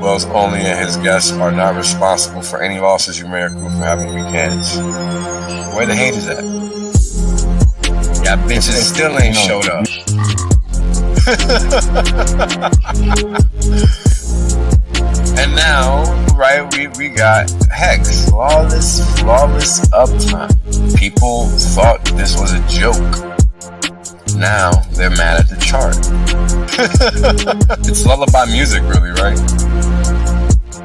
Wells only and his guests are not responsible for any losses you may accrue for having weak hands. Where the haters at? Yeah, bitches still ain't showed up. And now, right, we got Hex. Flawless uptime. People thought this was a joke. Now they're mad at the chart. It's lullaby music, really, right?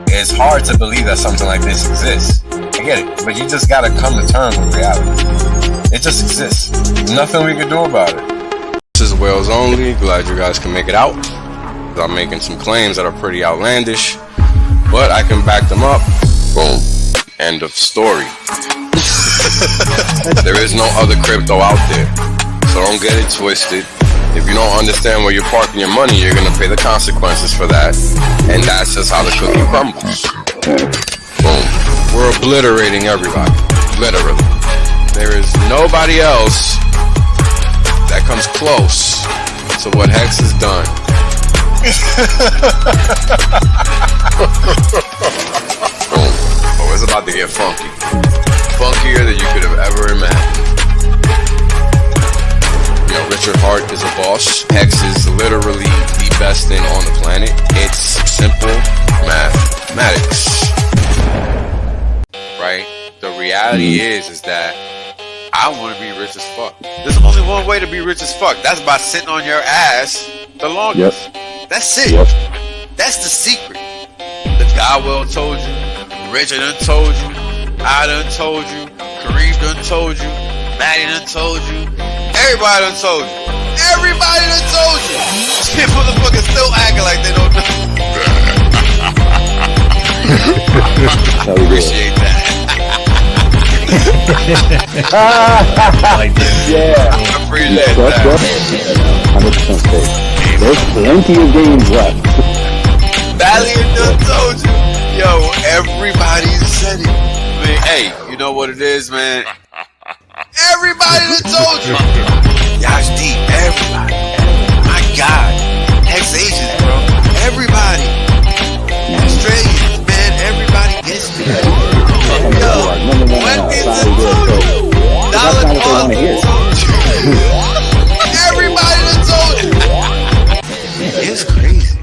It's hard to believe that something like this exists. I get it, but you just gotta come to terms with reality. It just exists. Nothing we can do about it. This is Wales Only. Glad you guys can make it out. I'm making some claims that are pretty outlandish, but I can back them up. Boom. End of story. There is no other crypto out there, so don't get it twisted. If you don't understand where you're parking your money, you're gonna pay the consequences for that, and that's just how the cookie crumbles. Boom. We're obliterating everybody, literally. There is nobody else that comes close to what Hex has done. Boom. Oh, it's about to get funky. Funkier than you could have ever imagined. You know, Richard Hart is a boss. Hex is literally the best thing on the planet. It's simple mathematics. Right? The reality is that I want to be rich as fuck. There's only one way to be rich as fuck. That's by sitting on your ass the longest. Yep. That's it. Yep. That's the secret. The guy well told you. Richard done told you. I done told you. Kareem done told you. Maddie done told you. Everybody done told you. Everybody done told you. These motherfuckers still acting like they don't know. Appreciate that. Yeah. I appreciate that. 100% safe. There's plenty of games left. Valiant done told you. Yo, everybody said it. Man, hey, you know what it is, man? Everybody done told you. Y'all's deep. Everybody. My God. Hex Asians, bro. Everybody. Australians, man. Everybody gets me. Yo, when is it told you? Dollar told you. Everybody done told you. It's crazy.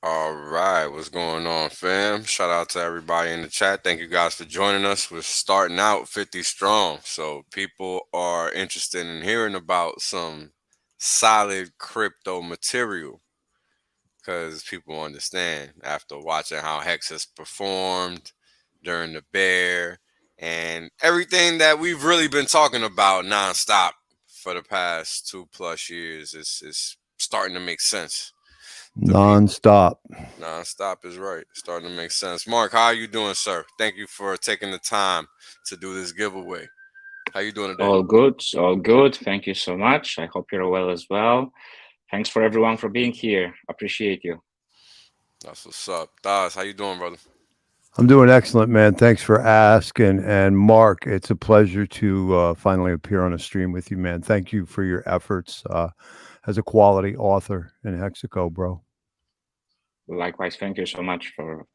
All right, what's going on, fam? Shout out to everybody in the chat. Thank you guys for joining us. We're starting out 50 strong, so people are interested in hearing about some solid crypto material because people understand after watching how Hex has performed during the bear and everything that we've really been talking about nonstop for the past 2+ years is starting to make sense. Non-stop is right. Starting to make sense. Mark, how are you doing, sir? Thank you for taking the time to do this giveaway. How you doing today? All good. Thank you so much. I hope you're well as well. Thanks for everyone for being here. Appreciate you. That's what's up. Daz, how you doing, brother? I'm doing excellent, man. Thanks for asking. And Mark, it's a pleasure to finally appear on a stream with you, man. Thank you for your efforts as a quality author in Hexico, bro. Likewise, thank you so much for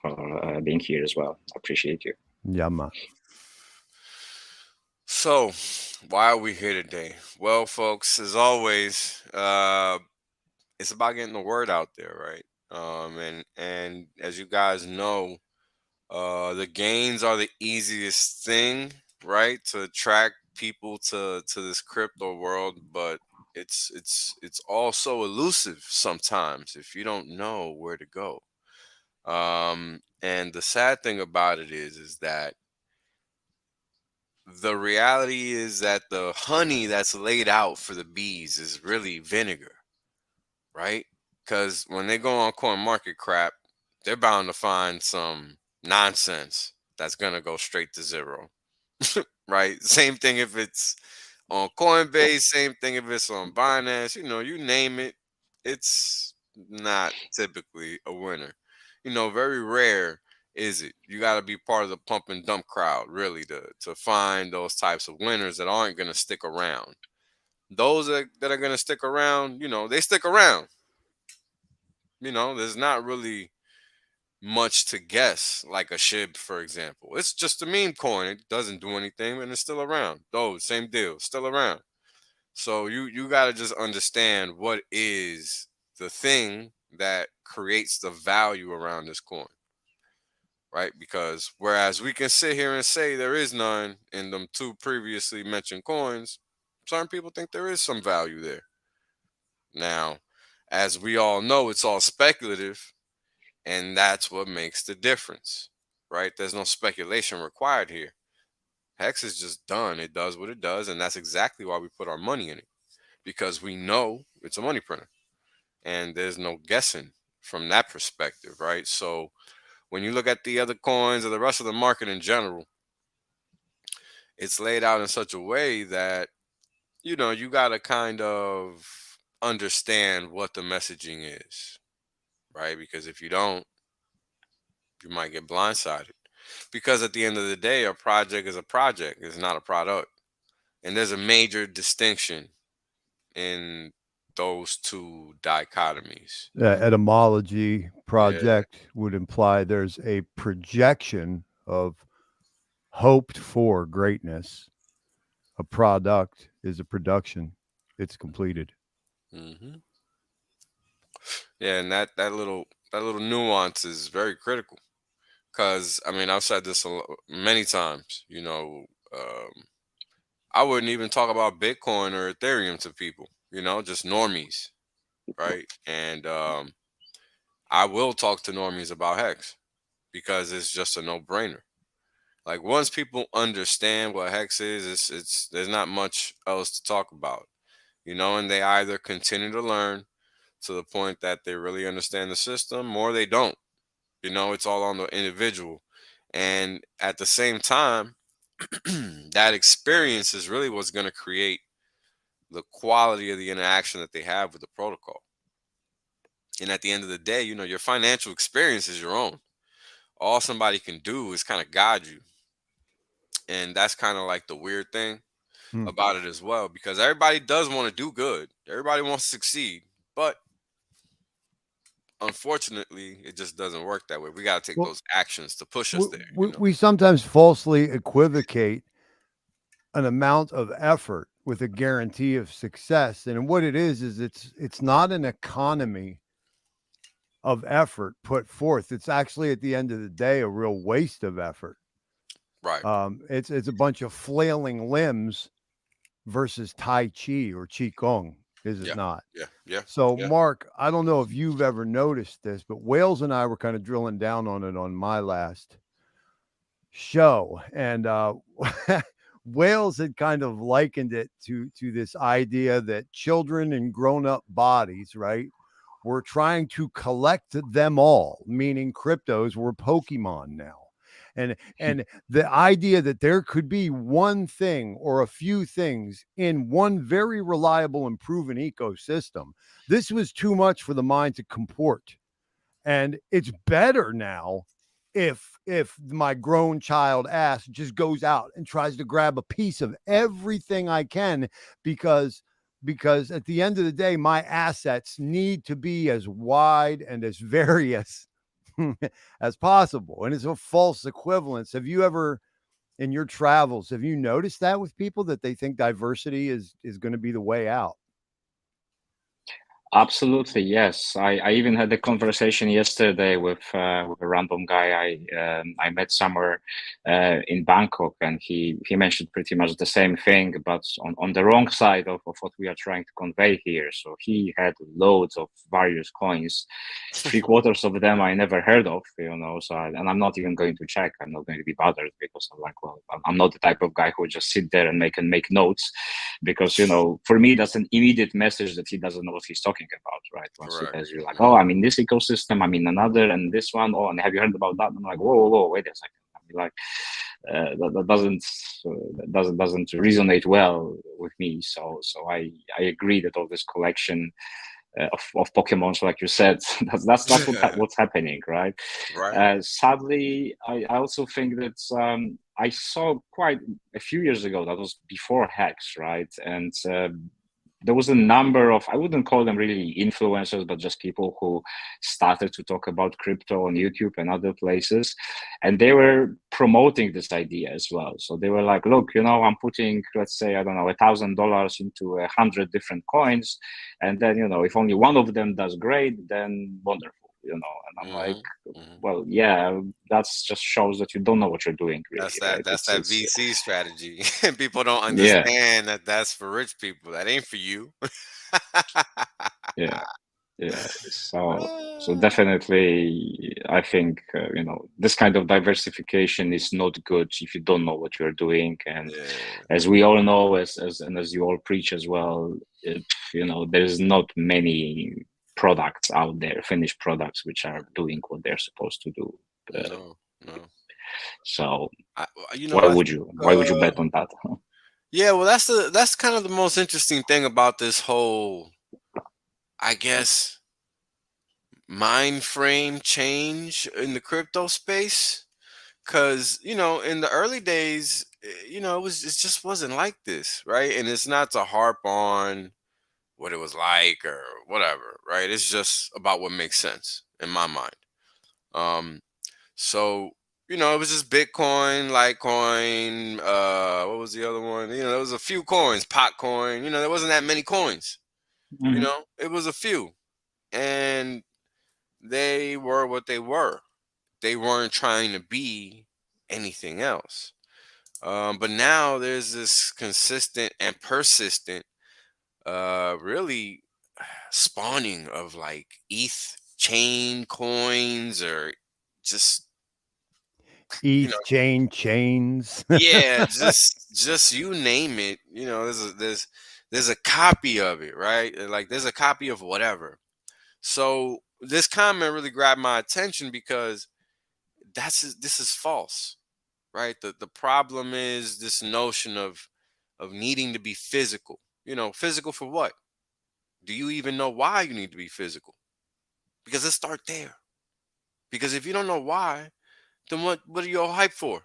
being here as well. Appreciate you. Yeah, man. So, why are we here today? Well, folks, as always, it's about getting the word out there, right? And as you guys know, the gains are the easiest thing, right, to attract people to this crypto world, but it's also elusive sometimes if you don't know where to go. And the sad thing about it is that the reality is that the honey that's laid out for the bees is really vinegar, right? Because when they go on CoinMarketCap, they're bound to find some nonsense that's gonna go straight to zero, right? Same thing if it's on Coinbase, same thing if it's on Binance, you know, you name it, it's not typically a winner. You know, very rare is it. You got to be part of the pump and dump crowd, really, to find those types of winners that aren't going to stick around. Those that are gonna stick around, they stick around. There's not really much to guess, like a SHIB, for example. It's just a meme coin. It doesn't do anything, and it's still around. Those same deal, still around. So you got to just understand what is the thing that creates the value around this coin, right? Because whereas we can sit here and say there is none in them two previously mentioned coins, certain people think there is some value there. Now, as we all know, it's all speculative, and that's what makes the difference, right? There's no speculation required here. Hex is just done. It does what it does, and that's exactly why we put our money in it, because we know it's a money printer, and there's no guessing from that perspective, right? So when you look at the other coins or the rest of the market in general, it's laid out in such a way that you got to kind of understand what the messaging is, right? Because if you don't, you might get blindsided. Because at the end of the day, a project is a project, it's not a product. And there's a major distinction in those two dichotomies. Etymology, Yeah. project would imply there's a projection of hoped for greatness. A product is a production, it's completed. hmm Yeah, and that little nuance is very critical. Because I mean, I've said this many times. I wouldn't even talk about Bitcoin or Ethereum to people. Just normies, right? And I will talk to normies about Hex because it's just a no-brainer. Like once people understand what Hex is, it's there's not much else to talk about. And they either continue to learn to the point that they really understand the system, or they don't. It's all on the individual. And at the same time, that experience is really what's going to create the quality of the interaction that they have with the protocol. And at the end of the day, your financial experience is your own. All somebody can do is kind of guide you. And that's kind of like the weird thing Hmm. about it as well, because everybody does want to do good. Everybody wants to succeed. But unfortunately, it just doesn't work that way. We got to take Well, those actions to push us we, there, we, we sometimes falsely equivocate an amount of effort with a guarantee of success. And what it is it's not an economy of effort put forth. It's actually at the end of the day a real waste of effort. Right. It's a bunch of flailing limbs versus Tai Chi or Qigong, is it Yeah. not? Yeah. Yeah. So, Yeah. Mark, I don't know if you've ever noticed this, but Wales and I were kind of drilling down on it on my last show, and Wales had kind of likened it to this idea that children in grown-up bodies, right, were trying to collect them all, meaning cryptos were Pokemon now. And the idea that there could be one thing or a few things in one very reliable and proven ecosystem, this was too much for the mind to comport. And it's better now if my grown child ass just goes out and tries to grab a piece of everything I can, because at the end of the day my assets need to be as wide and as various as possible, and it's a false equivalence. Have you ever, in your travels, have you noticed that with people, that they think diversity is going to be the way out? Absolutely, yes. I even had a conversation yesterday with a random guy I met somewhere in Bangkok, and he mentioned pretty much the same thing, but on the wrong side of what we are trying to convey here. So he had loads of various coins. 3/4 of them I never heard of, So and I'm not even going to check. I'm not going to be bothered, because I'm like, well, I'm not the type of guy who would just sit there and make notes, because for me that's an immediate message that he doesn't know what he's talking about, right? Once he Correct. tells you like, oh, I'm in this ecosystem, I'm in another, and this one, oh, and have you heard about that? I'm like, whoa, wait a second. I mean, like that doesn't resonate well with me. So I agree that all this collection of Pokemons, like you said, that's what's happening, right? Right. Sadly, I also think that I saw quite a few years ago, that was before Hex, right? And there was a number of, I wouldn't call them really influencers, but just people who started to talk about crypto on YouTube and other places. And they were promoting this idea as well. So they were like, look, I'm putting, let's say, I don't know, $1,000 into 100 different coins. And then, if only one of them does great, then wonderful. And I'm like, well, yeah, that's just shows that you don't know what you're doing, really, right? That's that VC strategy. People don't Yeah, understand that that's for rich people. That ain't for you. yeah, yeah. So definitely, I think this kind of diversification is not good if you don't know what you're doing. And Yeah. as we all know, as you all preach as well, there's not many products out there, finished products, which are doing what they're supposed to do. No, no. So I, why I would think, you why would you bet on that? yeah, well, that's kind of the most interesting thing about this whole, I guess, mind frame change in the crypto space. Cause in the early days, it just wasn't like this, right? And it's not to harp on what it was like or whatever, right? It's just about what makes sense in my mind. Um, so it was just Bitcoin, Litecoin, what was the other one? There was a few coins, Potcoin, there wasn't that many coins, Mhm. it was a few. And they were what they were. They weren't trying to be anything else. But now there's this consistent and persistent, really spawning of like ETH chain coins or just you know ETH chains. yeah, just you name it. There's a copy of it, right? Like there's a copy of whatever. So this comment really grabbed my attention because this is false, right? The problem is this notion of needing to be physical. Physical for what? Do you even know why you need to be physical? Because let's start there. Because if you don't know why, then what are you all hyped for?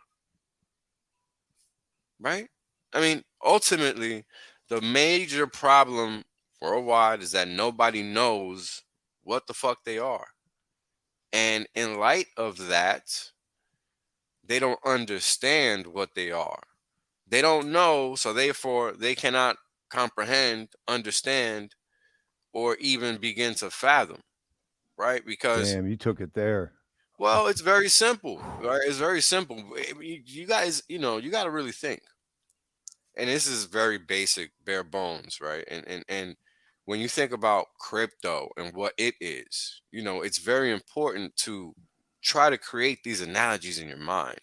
Right? I mean, ultimately, the major problem worldwide is that nobody knows what the fuck they are. And in light of that, they don't understand what they are. They don't know, so therefore they cannot comprehend, understand, or even begin to fathom, right? Because, Damn, you took it there. well, it's very simple, right? It's very simple. You guys, you got to really think. And this is very basic, bare bones, right? And when you think about crypto and what it is, it's very important to try to create these analogies in your mind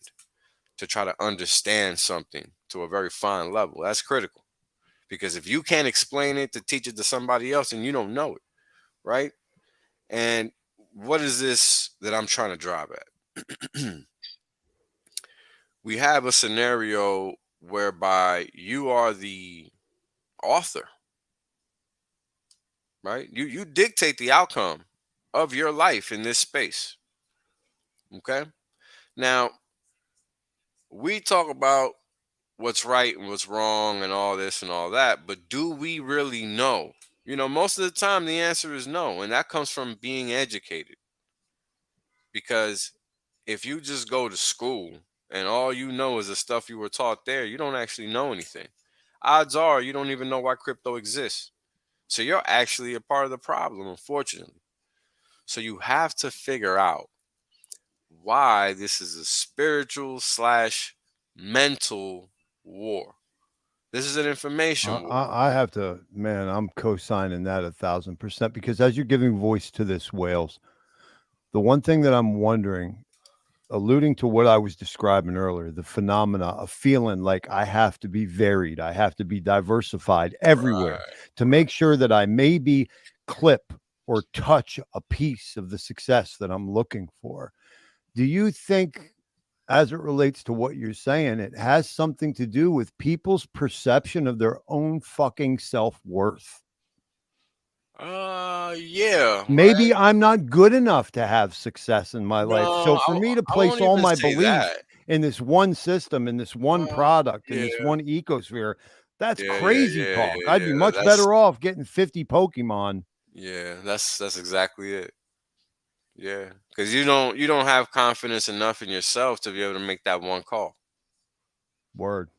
to try to understand something to a very fine level. That's critical. Because if you can't explain it to teach it to somebody else and you don't know it, right? And what is this that I'm trying to drive at? We have a scenario whereby you are the author, right? You dictate the outcome of your life in this space. Okay? Now, we talk about what's right and what's wrong and all this and all that, but do we really know? Most of the time the answer is no, and that comes from being educated. Because if you just go to school and all you know is the stuff you were taught there, you don't actually know anything. Odds are you don't even know why crypto exists. So you're actually a part of the problem, unfortunately. So you have to figure out why this is a spiritual slash mental war. This is an information war. I have to, man, I'm co-signing that 1,000% because as you're giving voice to this, Wales, the one thing that I'm wondering, alluding to what I was describing earlier, the phenomena of feeling like I have to be varied, I have to be diversified everywhere Right. to make sure that I maybe clip or touch a piece of the success that I'm looking for. Do you think, as it relates to what you're saying, it has something to do with people's perception of their own fucking self-worth? Yeah, Maybe right. I'm not good enough to have success in my life. So No, for me to I place won't all even my say belief that. in this one system, in this one Well, product, in this yeah. one ecosphere, That's Yeah, yeah, crazy yeah, talk. yeah, I'd be yeah. much better off getting 50 Pokemon. Yeah, that's exactly it. Yeah, because you don't have confidence enough in yourself to be able to make that one call, Word,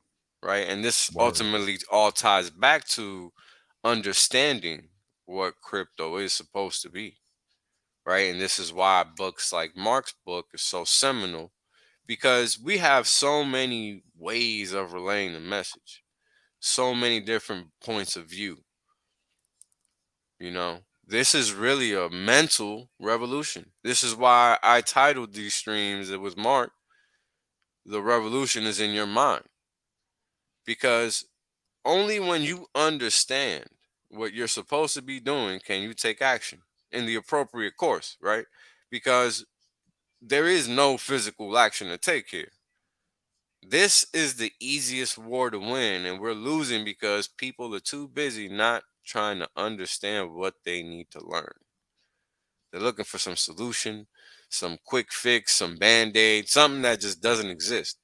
right? And this word. ultimately all ties back to understanding what crypto is supposed to be, right? And this is why books like Mark's book is so seminal, because we have so many ways of relaying the message, so many different points of view. This is really a mental revolution. This is why I titled these streams with Mark, "The Revolution is in Your Mind," because only when you understand what you're supposed to be doing can you take action in the appropriate course, right? Because there is no physical action to take here. This is the easiest war to win, and we're losing because people are too busy not trying to understand what they need to learn. They're looking for some solution, some quick fix, some band aid, something that just doesn't exist.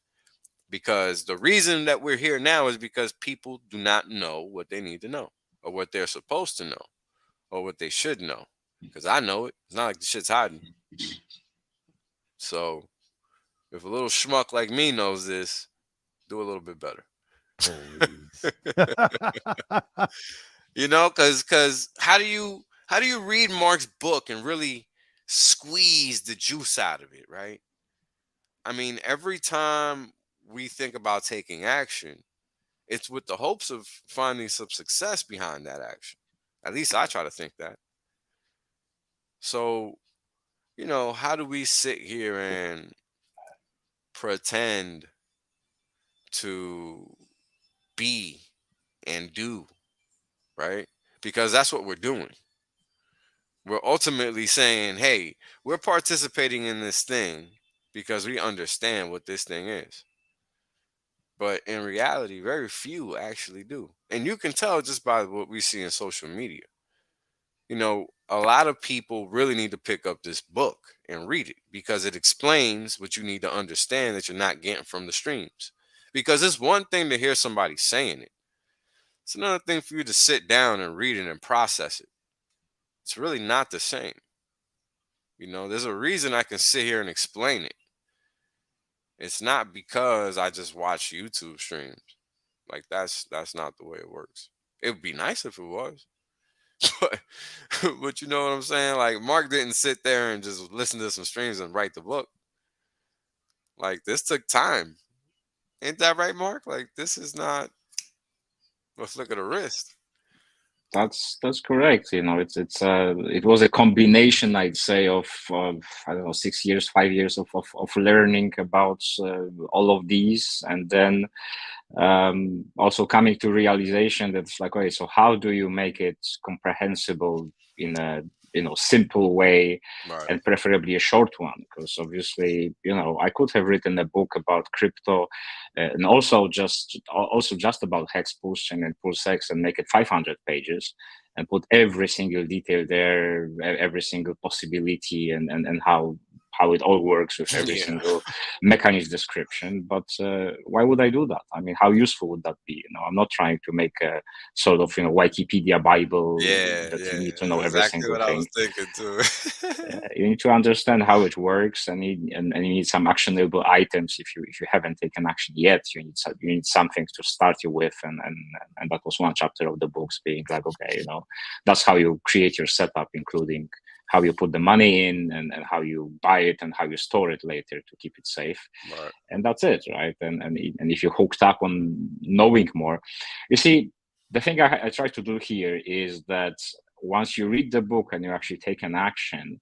Because the reason that we're here now is because people do not know what they need to know, or what they're supposed to know, or what they should know. Because I know it. It's not like the shit's hiding. So if a little schmuck like me knows this, do a little bit better. Please. Because how do you read Mark's book and really squeeze the juice out of it, right? I mean, every time we think about taking action, it's with the hopes of finding some success behind that action. At least I try to think that. So, how do we sit here and pretend to be and do, right? Because that's what we're doing. We're ultimately saying, hey, we're participating in this thing because we understand what this thing is. But in reality, very few actually do. And you can tell just by what we see in social media. A lot of people really need to pick up this book and read it because it explains what you need to understand that you're not getting from the streams. Because it's one thing to hear somebody saying it, it's another thing for you to sit down and read it and process it. It's really not the same. There's a reason I can sit here and explain it. It's not because I just watch YouTube streams. Like that's not the way it works. It would be nice if it was. But but you know what I'm saying? Like Mark didn't sit there and just listen to some streams and write the book. Like this took time. Ain't that right, Mark? Like this is not a flick of the wrist. That's correct. It was a combination, I'd say, of I don't know, 6 years, 5 years of learning about all of these, and then also coming to realization that it's like, okay, so how do you make it comprehensible in a simple way, Right. and preferably a short one? Because obviously, I could have written a book about crypto, and also just about hex push and pulse hex, and make it 500 pages and put every single detail there, every single possibility, and how it all works with every Yeah. single mechanism description. But why would I do that? I mean, how useful would that be? I'm not trying to make a sort of Wikipedia Bible Yeah, that you yeah. need to know That's every exactly single what I thing. was thinking too. You need to understand how it works, and you need some actionable items. If you haven't taken action yet, you need something to start you with, and that was one chapter of the books, being like, okay, that's how you create your setup, including how you put the money in, and how you buy it, and how you store it later to keep it safe. Right. And that's it, right? And if you're hooked up on knowing more, you see, the thing I try to do here is that once you read the book and you actually take an action,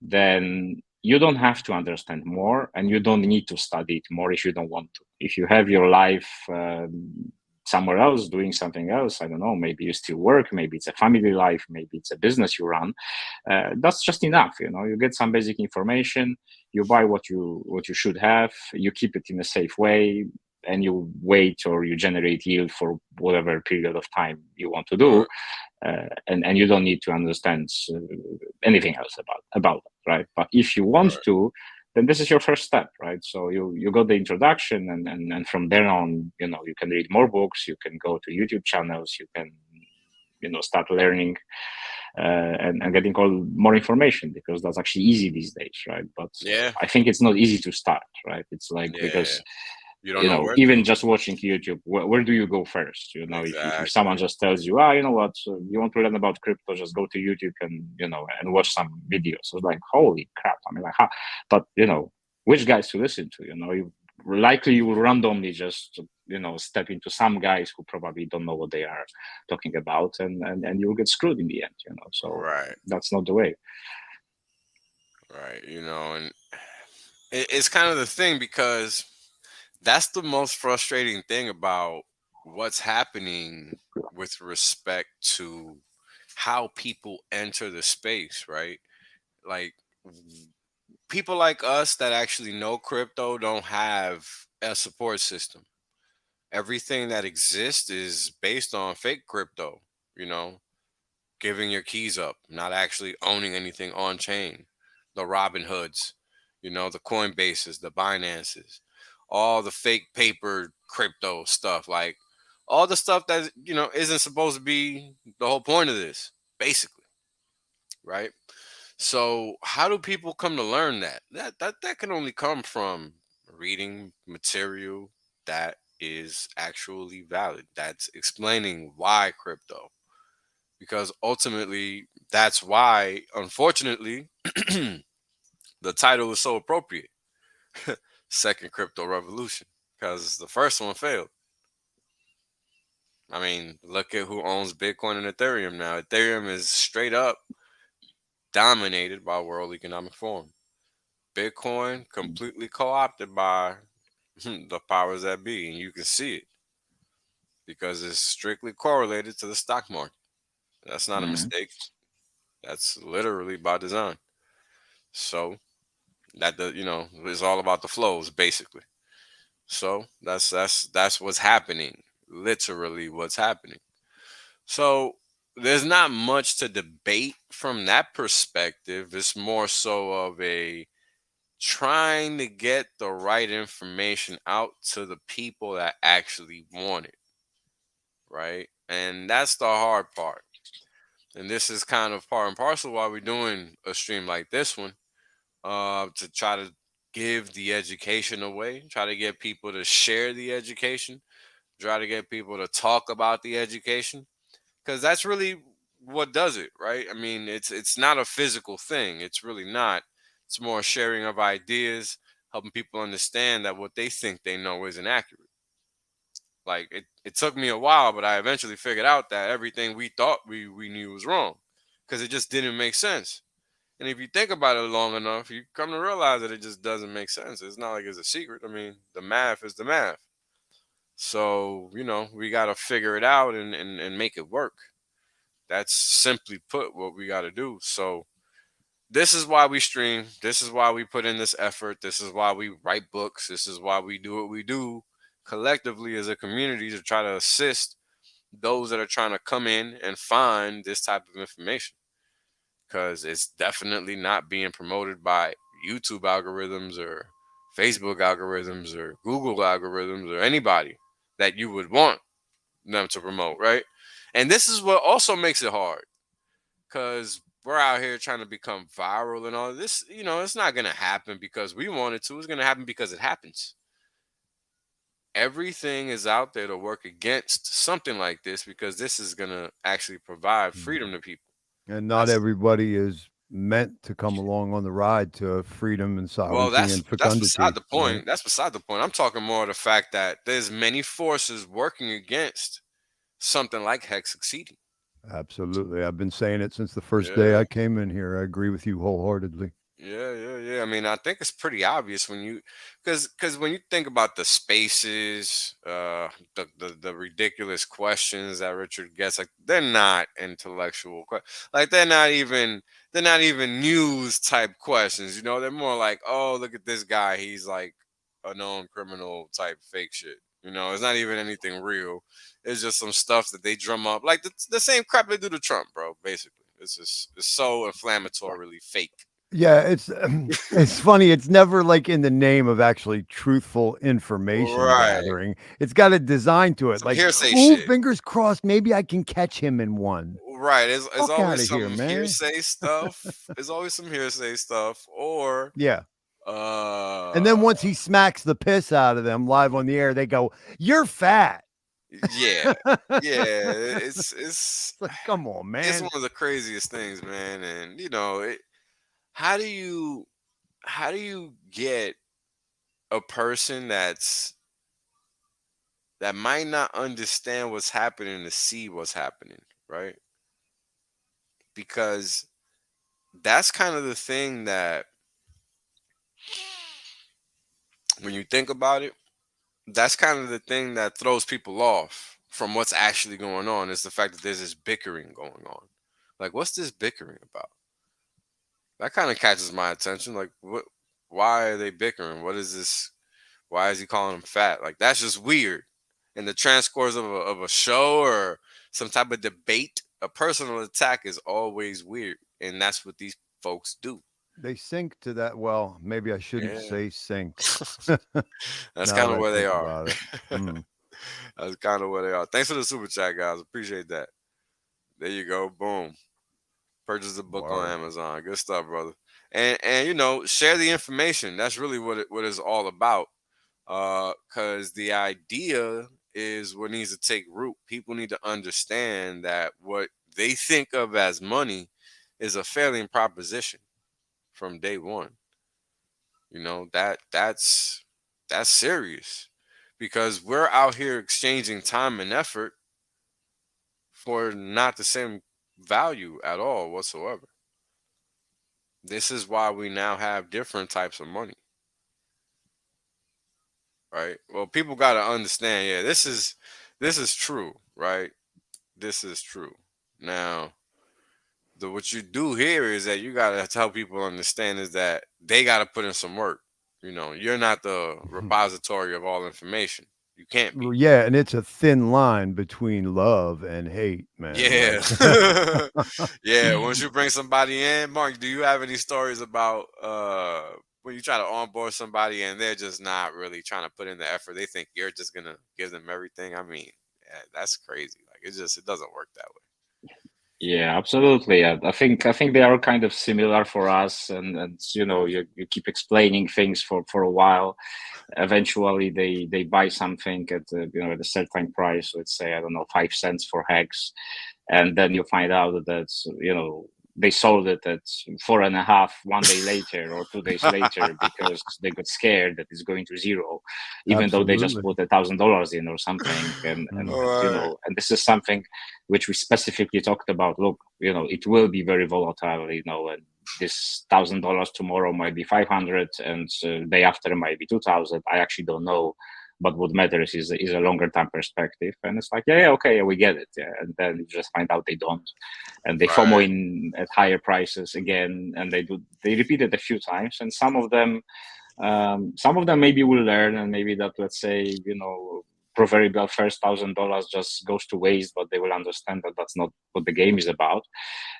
then you don't have to understand more, and you don't need to study it more if you don't want to. If you have your life somewhere else, doing something else, I don't know, maybe you still work, maybe it's a family life, maybe it's a business you run, that's just enough. You get some basic information, you buy what you should have, you keep it in a safe way, and you wait, or you generate yield for whatever period of time you want to do. Right. And you don't need to understand anything else about it, right? But if you want Right. to, then this is your first step, right? So you got the introduction, and from there on, you can read more books, you can go to YouTube channels, you can start learning and getting all more information, because that's actually easy these days, right? But Yeah. I think it's not easy to start, right? It's like, Yeah. because You don't know where even to. just watching YouTube, where do you go first? If someone Exactly. just tells you, you know what, you want to learn about crypto, just go to YouTube and watch some videos. So it's like, holy crap! I mean, like, how? But which guys to listen to? You will randomly just step into some guys who probably don't know what they are talking about, and you'll get screwed in the end. So Right. that's not the way. Right. And it's kind of the thing, because that's the most frustrating thing about what's happening with respect to how people enter the space, right? Like, people like us that actually know crypto don't have a support system. Everything that exists is based on fake crypto, you know, giving your keys up, not actually owning anything on chain. The Robin Hoods, the Coinbases, the Binances, all the fake paper crypto stuff, like all the stuff that, isn't supposed to be the whole point of this, basically, right? So how do people come to learn that? That can only come from reading material that is actually valid. That's explaining why crypto. Because ultimately, that's why, unfortunately, the title is so appropriate. Second crypto revolution. Because the first one failed. I mean, look at who owns Bitcoin and Ethereum now. Ethereum is straight up dominated by World Economic Forum. Bitcoin completely co-opted by the powers that be, and you can see it because it's strictly correlated to the stock market. That's not a Mhm. mistake. That's literally by design. So that is all about the flows, basically. So that's what's happening. Literally, what's happening. So there's not much to debate from that perspective. It's more so of a trying to get the right information out to the people that actually want it, right? And that's the hard part. And this is kind of part and parcel why we're doing a stream like this one, to try to give the education away, try to get people to share the education, try to get people to talk about the education, because that's really what does it, right? I mean, it's not a physical thing. It's really not. It's more sharing of ideas, helping people understand that what they think they know isn't accurate. Like, it took me a while, but I eventually figured out that everything we thought we knew was wrong, because it just didn't make sense. And if you think about it long enough, you come to realize that it just doesn't make sense. It's not like it's a secret. I mean, the math is the math. So, we got to figure it out and make it work. That's simply put what we got to do. So, this is why we stream. This is why we put in this effort. This is why we write books. This is why we do what we do collectively as a community, to try to assist those that are trying to come in and find this type of information, because it's definitely not being promoted by YouTube algorithms or Facebook algorithms or Google algorithms or anybody that you would want them to promote, right? And this is what also makes it hard, because we're out here trying to become viral and all this. It's not going to happen because we want it to. It's going to happen because it happens. Everything is out there to work against something like this, because this is going to actually provide Mhm. freedom to people. And not That's everybody is meant to come along on the ride to freedom and Well, sovereignty that's and that's beside fecundity, the right? point. That's beside the point. I'm talking more of the fact that there's many forces working against something like Hex succeeding. Absolutely. I've been saying it since the first day Yeah, I came in here. I agree with you wholeheartedly. yeah. I mean, I think it's pretty obvious when because when you think about the spaces, the ridiculous questions that Richard gets, like, they're not intellectual, like they're not even news type questions. They're more like, oh, look at this guy, he's like a known criminal type fake shit. It's not even anything real. It's just some stuff that they drum up, like the same crap they do to Trump, bro. Basically, it's so inflammatorily fake. Yeah, it's funny. It's never like in the name of actually truthful information Right. gathering. It's got a design to it. Some Like, hearsay ooh, shit. fingers crossed, maybe I can catch him in one. Right. It's Fuck out always of here, some man. hearsay stuff. There's always some hearsay stuff. Or Yeah. And uh then once he smacks the piss out of them live on the air, they go, "You're fat." yeah. Yeah. It's like, come on, It's man. one of the craziest things, man. And how do you how do you get a person that might not understand what's happening to see what's happening, right? Because that's kind of the thing that when you think about it, that's kind of the thing that throws people off from what's actually going on, is the fact that there's this bickering going on. Like, what's this bickering about? That kind of catches my attention. Like, why are they bickering? What is this? Why is he calling him fat? Like, that's just weird. In the transcourse of a show or some type of debate, a personal attack is always weird. And that's what these folks do. They sink to that. Well, maybe I shouldn't Yeah. say sink. That's Now kind that of I where they think are. about it. Mm, That's kind of where they are. Thanks for the super chat, guys. Appreciate that. There you go. Boom. Purchase the book on word. Amazon. Good stuff, brother. And share the information. That's really what it's all about. Because the idea is what needs to take root. People need to understand that what they think of as money is a failing proposition from day one. That's serious, because we're out here exchanging time and effort for not the same value at all whatsoever. This is why we now have different types of money, right? Well, people got to understand, yeah, this is true, right? This is true. Now, what you do here is that you got to help people understand is that they got to put in some work. You're not the repository of all information. You can't Well, be. yeah, and it's a thin line between love and hate, man. Yeah. Like, Yeah, once you bring somebody in, Mark, do you have any stories about when you try to onboard somebody and they're just not really trying to put in the effort? They think you're just gonna give them everything. I mean, yeah, that's crazy. Like, it doesn't work that way. Yeah, absolutely. I think they are kind of similar for us, and you keep explaining things for a while. Eventually, they buy something at a certain price. Let's say, I don't know, 5 cents for hex, and then you find out that they sold it at 4.5 one day later or 2 days later because they got scared that it's going to zero, even though they just absolutely. put $1,000 in or something. and and, Mm. All and right. and this is something which we specifically talked about. Look, it will be very volatile, and this $1,000 tomorrow might be 500, and day after it might be 2,000. I actually don't know, but what matters is a longer time perspective. And it's like, yeah, okay, yeah, we get it. Yeah. And then you just find out they don't, and they FOMO Right. in at higher prices again, and they repeat it a few times. And some of them maybe will learn, and maybe that, let's say, proverbial first $1,000 just goes to waste, but they will understand that that's not what the game is about.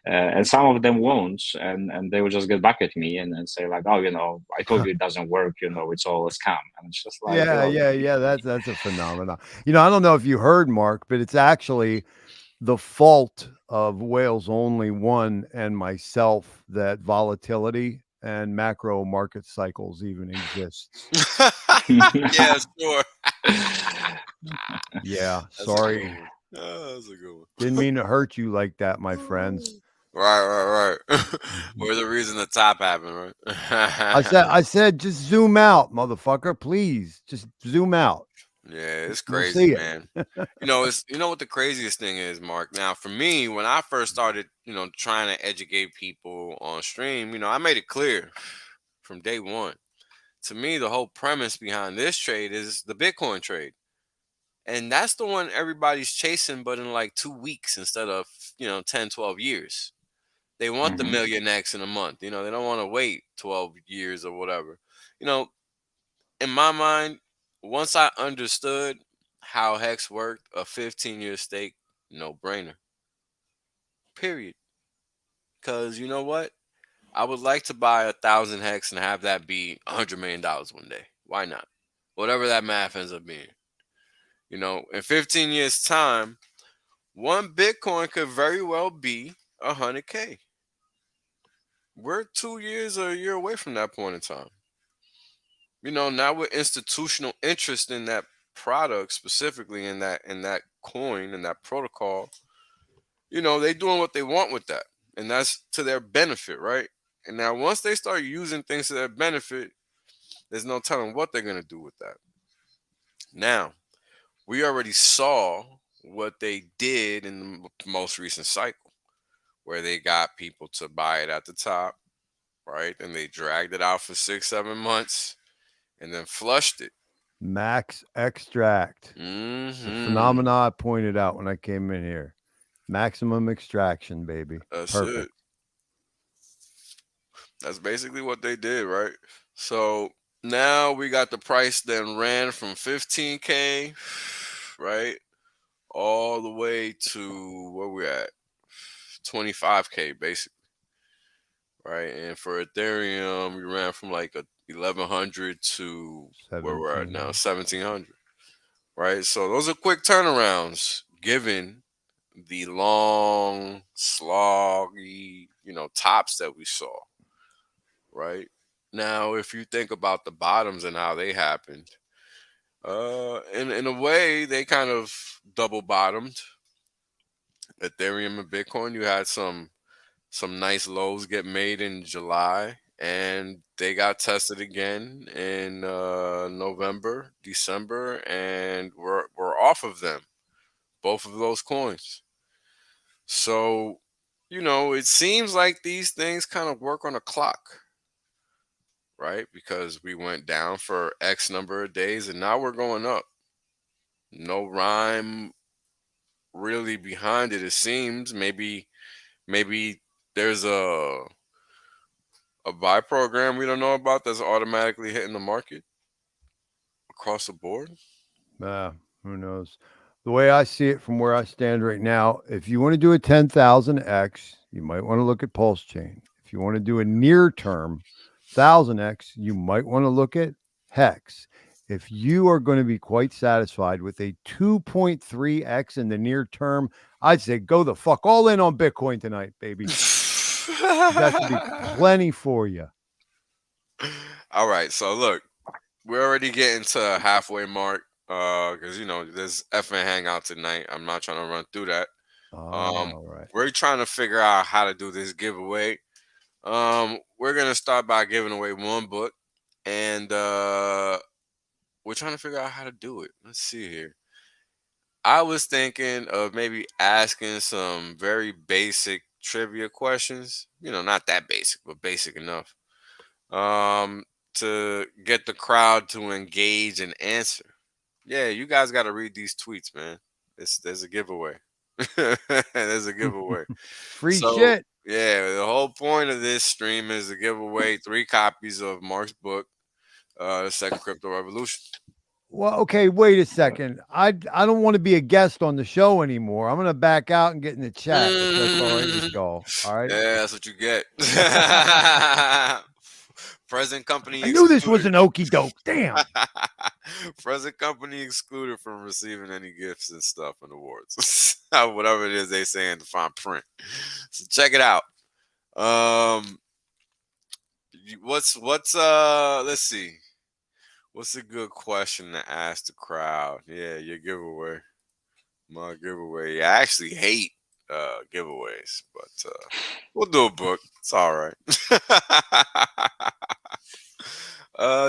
And some of them won't, and they will just get back at me and say like, oh, I told you it doesn't work, it's all a scam. And it's just like, Yeah, yeah, yeah. That's a phenomenon. I don't know if you heard, Mark, but it's actually the fault of Wales Only One and myself that volatility and macro market cycles even exists. Yeah, sure. Yeah, That's a good sorry. one. Oh, that's a good Didn't one. mean to hurt you like that, my friends. Right, right, right. Mhm. We're the reason the top happened, I right? said I said just zoom out, motherfucker, please. Just zoom out. Yeah, it's You'll crazy, see it. man. What the craziest thing is, Mark. Now, for me, when I first started, trying to educate people on stream, I made it clear from day one. To me, the whole premise behind this trade is the Bitcoin trade. And that's the one everybody's chasing, but in like 2 weeks instead of, 10, 12 years. They want the Mhm. million X in a month. They don't want to wait 12 years or whatever. You know, in my mind, once I understood how Hex worked, a 15-year stake, no brainer. Period. Because you know what? I would like to buy 1,000 hex and have that be $100 million one day. Why not? Whatever that math ends up being. In 15 years' time, one Bitcoin could very well be 100K. We're 2 years or a year away from that point in time. Now with institutional interest in that product, specifically in that coin and that protocol, they doing what they want with that. And that's to their benefit, right? And now once they start using things to their benefit, there's no telling what they're gonna do with that. Now, we already saw what they did in the most recent cycle, where they got people to buy it at the top, right? And they dragged it out for 6, 7 months and then flushed it. Max extract. It's a phenomena I pointed out when I came in here. Maximum extraction, baby. That's Perfect. it. That's basically what they did, right? So now we got the price then ran from 15K, right? All the way to where we're at, 25K basically, right? And for Ethereum, we ran from like 1,100 to where we're at now, 1,700, right? So those are quick turnarounds given the long, sloggy, tops that we saw, right? Now, if you think about the bottoms and how they happened, in a way, they kind of double bottomed. Ethereum and Bitcoin, you had some nice lows get made in July, and they got tested again in November, December, and we're off of them, both of those coins. So, it seems like these things kind of work on a clock, right? Because we went down for X number of days and now we're going up. No rhyme really behind it, it seems. Maybe there's a buy program we don't know about that's automatically hitting the market across the board. Who knows? The way I see it from where I stand right now, if you want to do a 10,000X, you might want to look at Pulse Chain. If you want to do a near term 1,000X, you might want to look at HEX. If you are going to be quite satisfied with a 2.3X in the near term, I'd say go the fuck all in on Bitcoin tonight, baby. That should be plenty for you. All right, so look, we're already getting to a halfway mark because there's effing hangout tonight. I'm not trying to run through that. Right. We're trying to figure out how to do this giveaway. We're gonna start by giving away one book, and we're trying to figure out how to do it. Let's see here. I was thinking of maybe asking some very basic trivia questions. Not that basic, but basic enough. To get the crowd to engage and answer. Yeah, you guys got to read these tweets, man. There's a giveaway. There's a giveaway. Free shit. Yeah, the whole point of this stream is to give away 3 copies of Mark's book, The Second Crypto Revolution. Well, okay, wait a second. I don't want to be a guest on the show anymore. I'm going to back out and get in the chat. If that's all right with y'all. All right. Yeah, that's what you get. Present company I knew this was an okie doke. Damn. Present company excluded from receiving any gifts and stuff and awards. Whatever it is they say in the fine print. So check it out. Let's see. What's a good question to ask the crowd? Yeah, your giveaway. My giveaway. I actually hate giveaways, but we'll do a book. It's all right.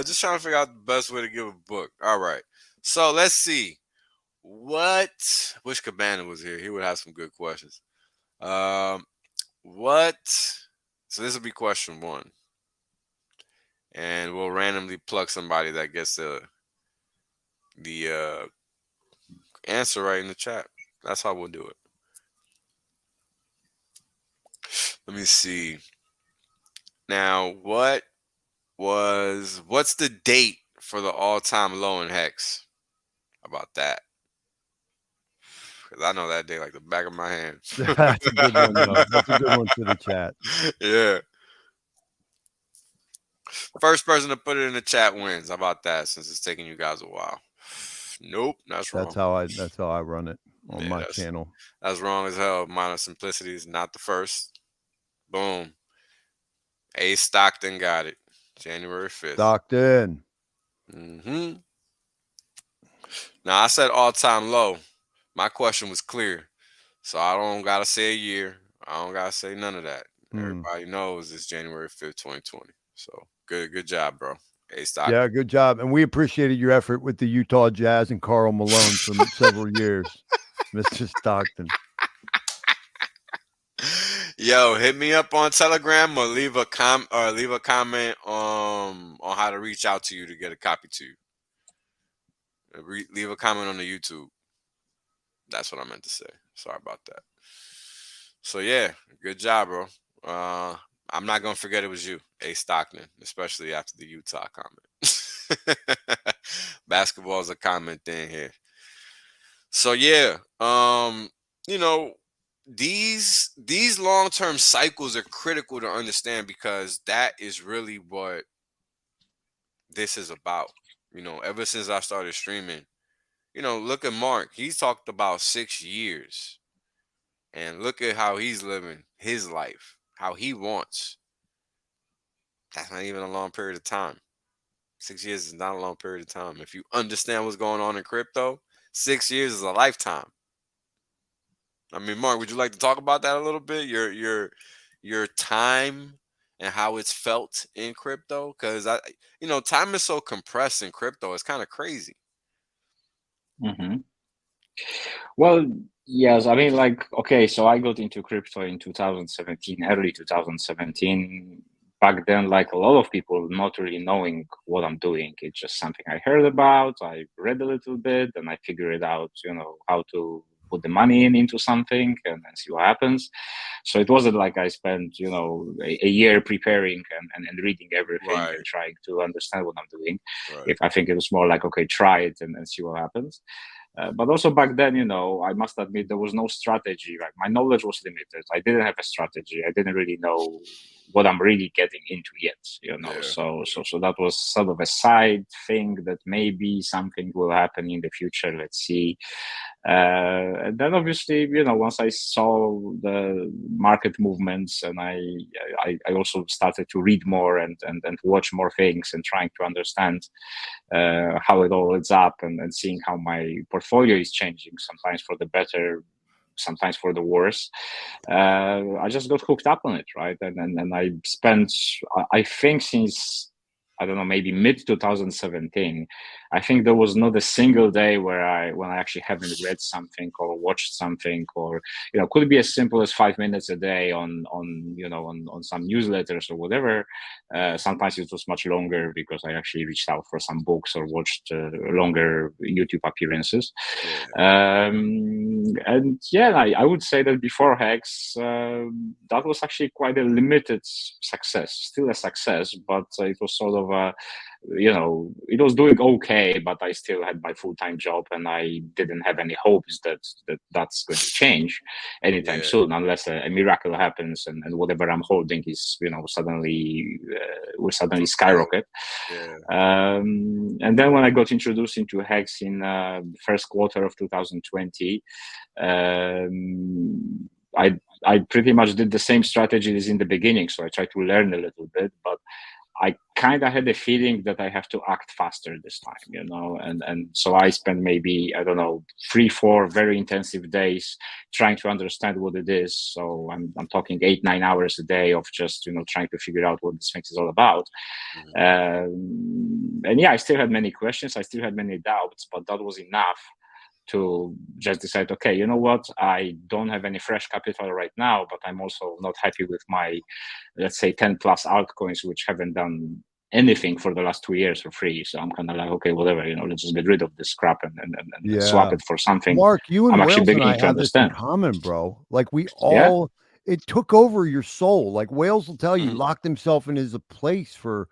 Just trying to figure out the best way to give a book. All right. So let's see. Wish Cabana was here. He would have some good questions. So this will be question 1. And we'll randomly pluck somebody that gets the answer right in the chat. That's how we'll do it. Let me see. Now, what's the date for the all-time low in Hex? How about that? Because I know that day like the back of my hand. That's a good one, though. That's a good one for the chat. Yeah. First person to put it in the chat wins. How about that? Since it's taking you guys a while. Nope, that's That's wrong. how I run it on Yeah, my channel. that's wrong as hell. Minor Simplicity is not the first. Boom. A Stockton got it. January 5th. Stockton. Mm-hmm. Now I said all-time low. My question was clear. So I don't gotta say a year. I don't gotta say none of that. Hmm. Everybody knows it's January 5th, 2020. So good job, bro. A Stockton. Yeah, good job. And we appreciated your effort with the Utah Jazz and Karl Malone for several years, Mr. Stockton. Yo, hit me up on Telegram or leave a comment on how to reach out to you to get a copy to you. Leave a comment on the YouTube. That's what I meant to say. Sorry about that. So yeah, good job, bro. I'm not gonna forget it was you, A Stockton, especially after the Utah comment. Basketball is a comment thing here. So yeah, you know, these long-term cycles are critical to understand because that is really what this is about. Ever since I started streaming, look at Mark. He's talked about 6 years. And look at how he's living his life, how he wants. That's not even a long period of time. 6 years is not a long period of time. If you understand what's going on in crypto, 6 years is a lifetime. I mean, Mark, would you like to talk about that a little bit? Your time and how it's felt in crypto? Because time is so compressed in crypto. It's kind of crazy. Mm-hmm. Well, yes, I mean, like, okay, so I got into crypto in 2017, early 2017. Back then, like a lot of people, not really knowing what I'm doing. It's just something I heard about. I read a little bit, and I figured out, how to put the money into something and then see what happens. So it wasn't like I spent, a year preparing and reading everything Right. and trying to understand what I'm doing. Right. If I think it was more like, okay, try it and see what happens. But also back then, I must admit there was no strategy. Like my knowledge was limited. I didn't have a strategy. I didn't really know what I'm really getting into yet. Yeah. So that was sort of a side thing that maybe something will happen in the future. Let's see. And then obviously, once I saw the market movements and I also started to read more and watch more things and trying to understand how it all adds up and seeing how my portfolio is changing, sometimes for the better, sometimes for the worse. I just got hooked up on it, right? And I spent, I think since, I don't know, maybe mid 2017, I think there was not a single day when I actually haven't read something or watched something, or could be as simple as 5 minutes a day on some newsletters or whatever. Sometimes it was much longer because I actually reached out for some books or watched longer YouTube appearances. Yeah. And yeah, I would say that before Hex, that was actually quite a limited success, still a success, but it was sort of it was doing okay, but I still had my full-time job and I didn't have any hopes that's going to change anytime Yeah. soon, unless a miracle happens and whatever I'm holding is, suddenly will suddenly skyrocket. Yeah. And then when I got introduced into Hex in the first quarter of 2020, I pretty much did the same strategy as in the beginning. So I tried to learn a little bit, but I kind of had a feeling that I have to act faster this time, and so I spent maybe, I don't know, 3-4 very intensive days trying to understand what it is. So I'm talking 8-9 hours a day of just, trying to figure out what this thing is all about. And yeah, I still had many questions. I still had many doubts, but that was enough to just decide, okay, you know what, I don't have any fresh capital right now, but I'm also not happy with my, let's say, 10 plus altcoins, which haven't done anything for the last 2 years for free. So I'm kind of like, okay, whatever, let's just get rid of this crap and swap it for something Mark, you and I'm actually Wales and I beginning to have this in understand. common, bro. Like Yeah. it took over your soul. Like Wales will tell you, Mhm. locked himself in his place for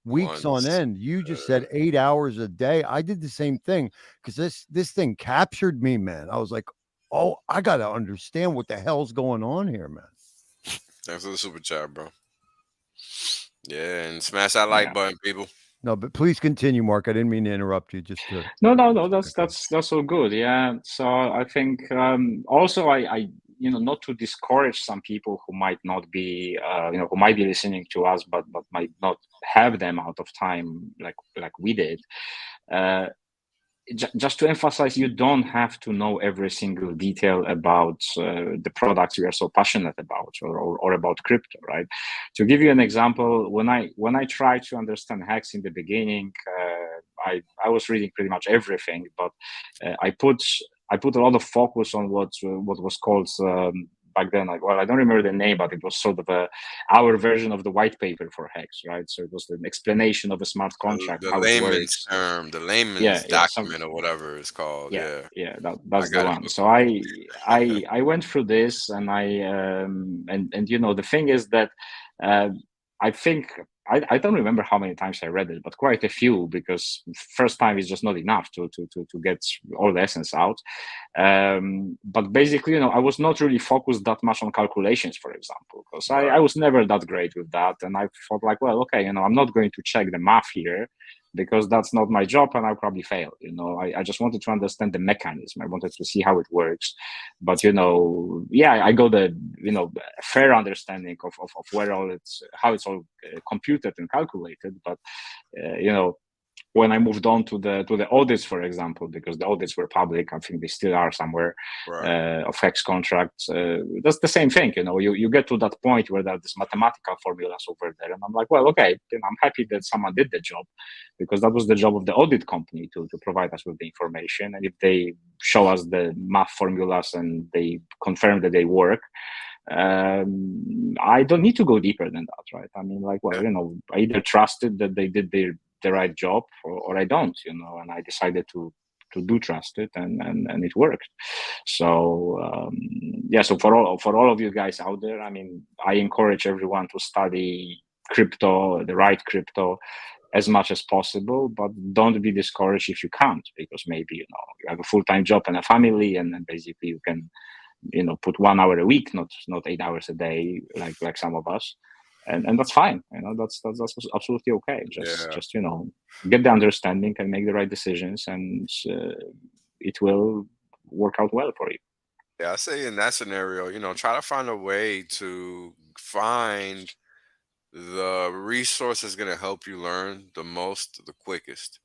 weeks on Once. end. You just said 8 hours a day. I did the same thing because this thing captured me, man. I was like, oh, I got to understand what the hell's going on here, man. Thanks for the super chat, bro. Yeah, and smash that like Yeah. button, people. No, but please continue, Mark. I didn't mean to interrupt you. Just to No. That's okay. that's all good. Yeah. So I think also I not to discourage some people who might not be who might be listening to us, but might not have the amount of time like we did. Uh, just to emphasize, you don't have to know every single detail about the products you are so passionate about, or about crypto, right? To give you an example, when I tried to understand Hex in the beginning, I was reading pretty much everything, but I put a lot of focus on what was called back then. Like, well, I don't remember the name, but it was sort of our version of the white paper for Hex, right? So it was an explanation of a smart contract, The how it layman's works. term, the layman's Yeah, some document, or whatever it's called. yeah, Yeah, yeah, I that's the got it one. hooked So up. I went through this, and and the thing is that uh, I think I don't remember how many times I read it, but quite a few, because first time is just not enough to get all the essence out. But basically, I was not really focused that much on calculations, for example, because I Right. was never that great with that, and I thought like, well, okay, I'm not going to check the math here, because that's not my job, and I'll probably fail. I just wanted to understand the mechanism. I wanted to see how it works. But yeah, I got a fair understanding of where all it's how it's all computed and calculated. But when I moved on to the audits, for example, because the audits were public, I think they still are somewhere, Right. of Hex contracts. That's the same thing. You get to that point where there's mathematical formulas over there, and I'm like, well, okay, I'm happy that someone did the job, because that was the job of the audit company to provide us with the information. And if they show us the math formulas and they confirm that they work, I don't need to go deeper than that, right? I mean, like, well, Yeah. I either trusted that they did the right job, or I don't, and I decided to do trust it, and it worked. So yeah, so for all of you guys out there, I mean, I encourage everyone to study crypto, the right crypto, as much as possible, but don't be discouraged if you can't, because maybe you have a full-time job and a family, and then basically you can put 1 hour a week, not 8 hours a day, like some of us, and that's fine. That's absolutely okay. just Yeah. just get the understanding and make the right decisions, and it will work out well for you. Yeah. I say in that scenario, try to find a way to find the resource that's going to help you learn the most, the quickest.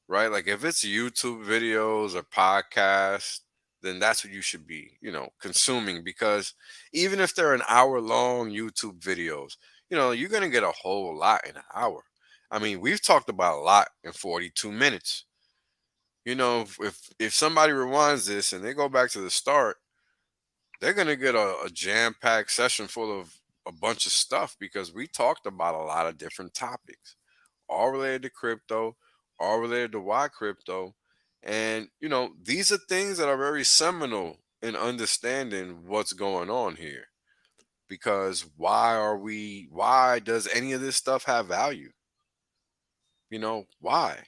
Right? Like if it's YouTube videos or podcasts, then that's what you should be, consuming, because even if they're an hour long YouTube videos, you're going to get a whole lot in an hour. I mean, we've talked about a lot in 42 minutes. If somebody rewinds this and they go back to the start, they're going to get a jam-packed session full of a bunch of stuff, because we talked about a lot of different topics, all related to crypto, all related to why crypto. And, these are things that are very seminal in understanding what's going on here. Because why does any of this stuff have value? Why?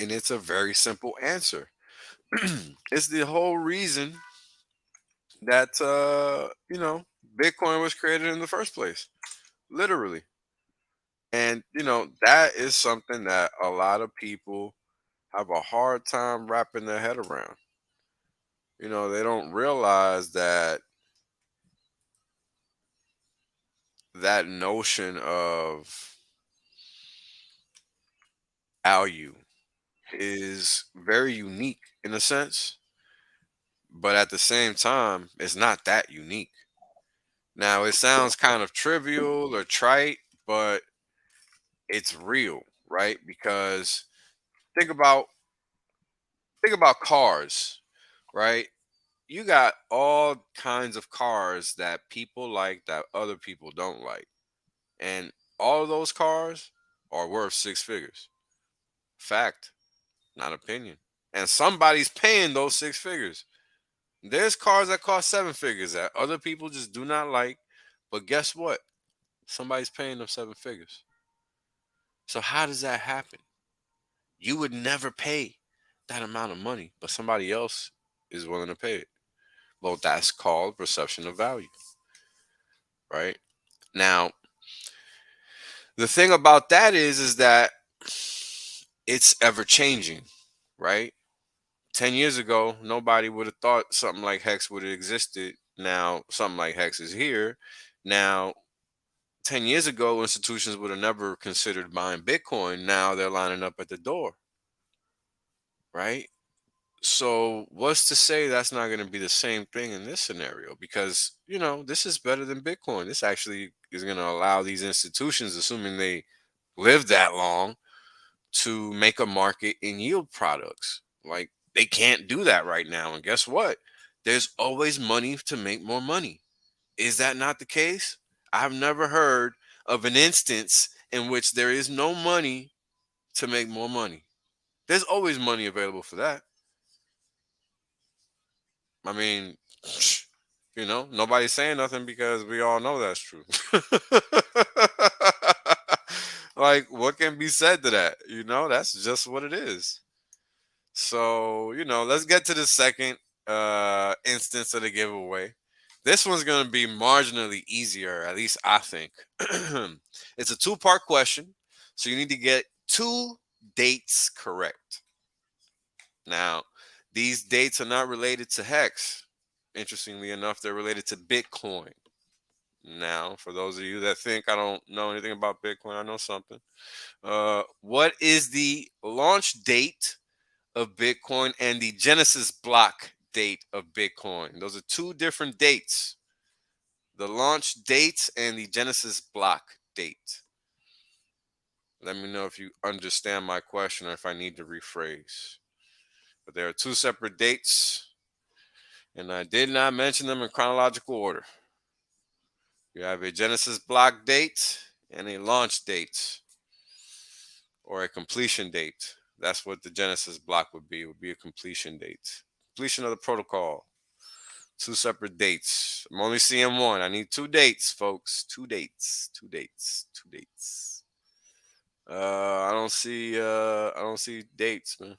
And it's a very simple answer. It's the whole reason that, Bitcoin was created in the first place, literally. And, that is something that a lot of people have a hard time wrapping their head around. They don't realize that that notion of value is very unique in a sense, but at the same time, it's not that unique. Now, it sounds kind of trivial or trite, but it's real, right? Because think about think about cars, right? You got all kinds of cars that people like that other people don't like. And all of those cars are worth six figures. Fact, not opinion. And somebody's paying those six figures. There's cars that cost seven figures that other people just do not like. But guess what? Somebody's paying them seven figures. So how does that happen? You would never pay that amount of money, but somebody else is willing to pay it. Well, that's called perception of value, right? Now, The thing about that is that it's ever changing, right? 10 years ago, nobody would have thought something like Hex would have existed. Now, something like Hex is here. Now, 10 years ago, institutions would have never considered buying Bitcoin. Now they're lining up at the door, right? So, what's to say that's not going to be the same thing in this scenario? Because, this is better than Bitcoin. This actually is going to allow these institutions, assuming they live that long, to make a market in yield products. Like, they can't do that right now. And guess what? There's always money to make more money. Is that not the case? I've never heard of an instance in which there is no money to make more money. There's always money available for that. I mean, nobody's saying nothing because we all know that's true. Like, what can be said to that? That's just what it is. So, let's get to the second instance of the giveaway. This one's going to be marginally easier, at least I think. It's a two-part question, so you need to get two dates correct. Now, these dates are not related to Hex. Interestingly enough, they're related to Bitcoin. Now, for those of you that think I don't know anything about Bitcoin, I know something. What is the launch date of Bitcoin and the Genesis block date of Bitcoin? Those are two different dates. The launch dates and the Genesis block date. Let me know if you understand my question or if I need to rephrase. But there are two separate dates, and I did not mention them in chronological order. You have a Genesis block date and a launch date, or a completion date. That's what the Genesis block would be. It would be a completion date. Completion of the protocol. Two separate dates. I'm only seeing one. I need two dates, folks. Two dates. I don't see dates, man.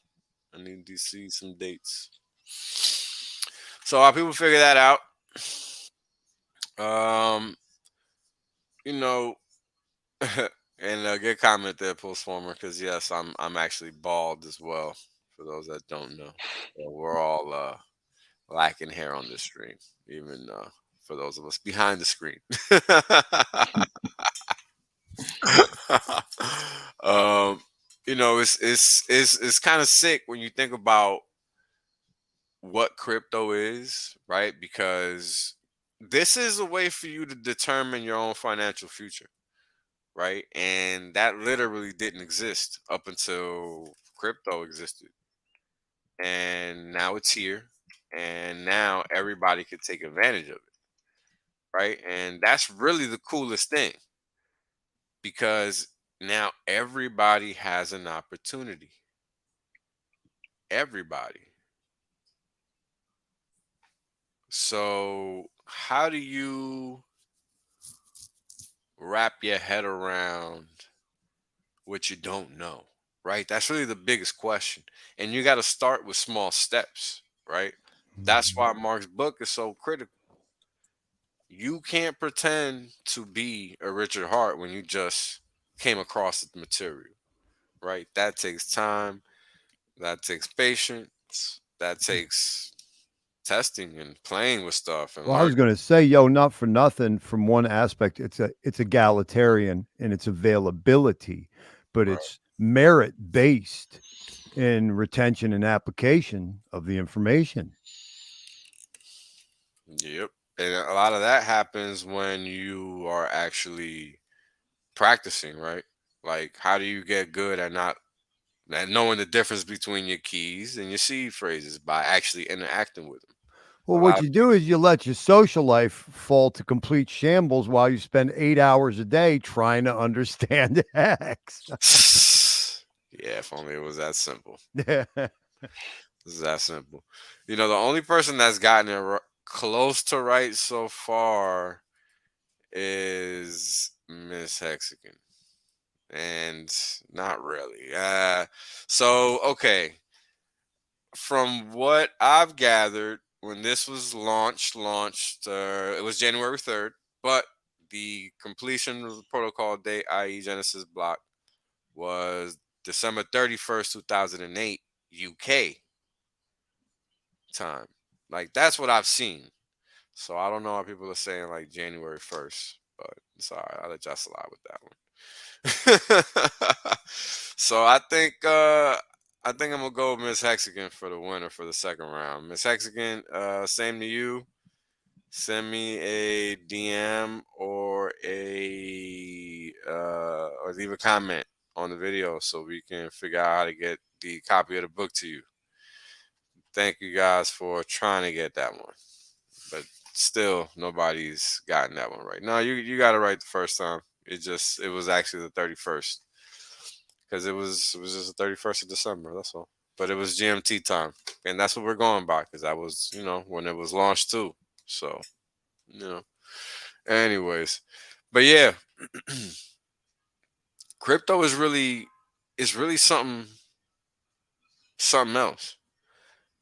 I need to see some dates. So how people figure that out? Um, you know, and good comment there, Postformer, because yes, I'm actually bald as well. For those that don't know, we're all lacking hair on this stream, even for those of us behind the screen. um, it's kind of sick when you think about what crypto is, right? Because this is a way for you to determine your own financial future, right? And that literally didn't exist up until crypto existed. And now it's here. And now everybody can take advantage of it, right? And that's really the coolest thing because now everybody has an opportunity. Everybody. So, how do you wrap your head around what you don't know, right? That's really the biggest question. And you got to start with small steps, right? That's why Mark's book is so critical. You can't pretend to be a Richard Hart when you just came across the material, right? That takes time, that takes patience, that takes testing and playing with stuff and Well, I was learning. going to say, not for nothing. From one aspect, it's egalitarian in its availability, but Right. it's merit based in retention and application of the information. Yep. And a lot of that happens when you are actually practicing, right? Like, how do you get good at knowing the difference between your keys and your seed phrases by actually interacting with them? Well, A what lot you do is you let your social life fall to complete shambles while you spend 8 hours a day trying to understand X. of, yeah, if only it was that simple. It's that simple. The only person that's gotten it close to right so far is Miss Hexagon. And not really. So, okay. From what I've gathered, when this was launched, it was January 3rd, but The completion of the protocol date, i.e., Genesis block, was December 31st, 2008, UK time. Like, that's what I've seen. So I don't know why people are saying like January 1st, but it's all right. I'll let y'all slide with that one. So I think I'm gonna go with Miss Hexagon for the winner for the second round. Miss Hexagon, same to you. Send me a DM or leave a comment on the video so we can figure out how to get the copy of the book to you. Thank you guys for trying to get that one, but still nobody's gotten that one right. No, you got it right the first time. It was actually the 31st because it was just the 31st of December. That's all. But it was GMT time, and that's what we're going by because that was when it was launched too. So you know. Anyways, but yeah, crypto is really something else.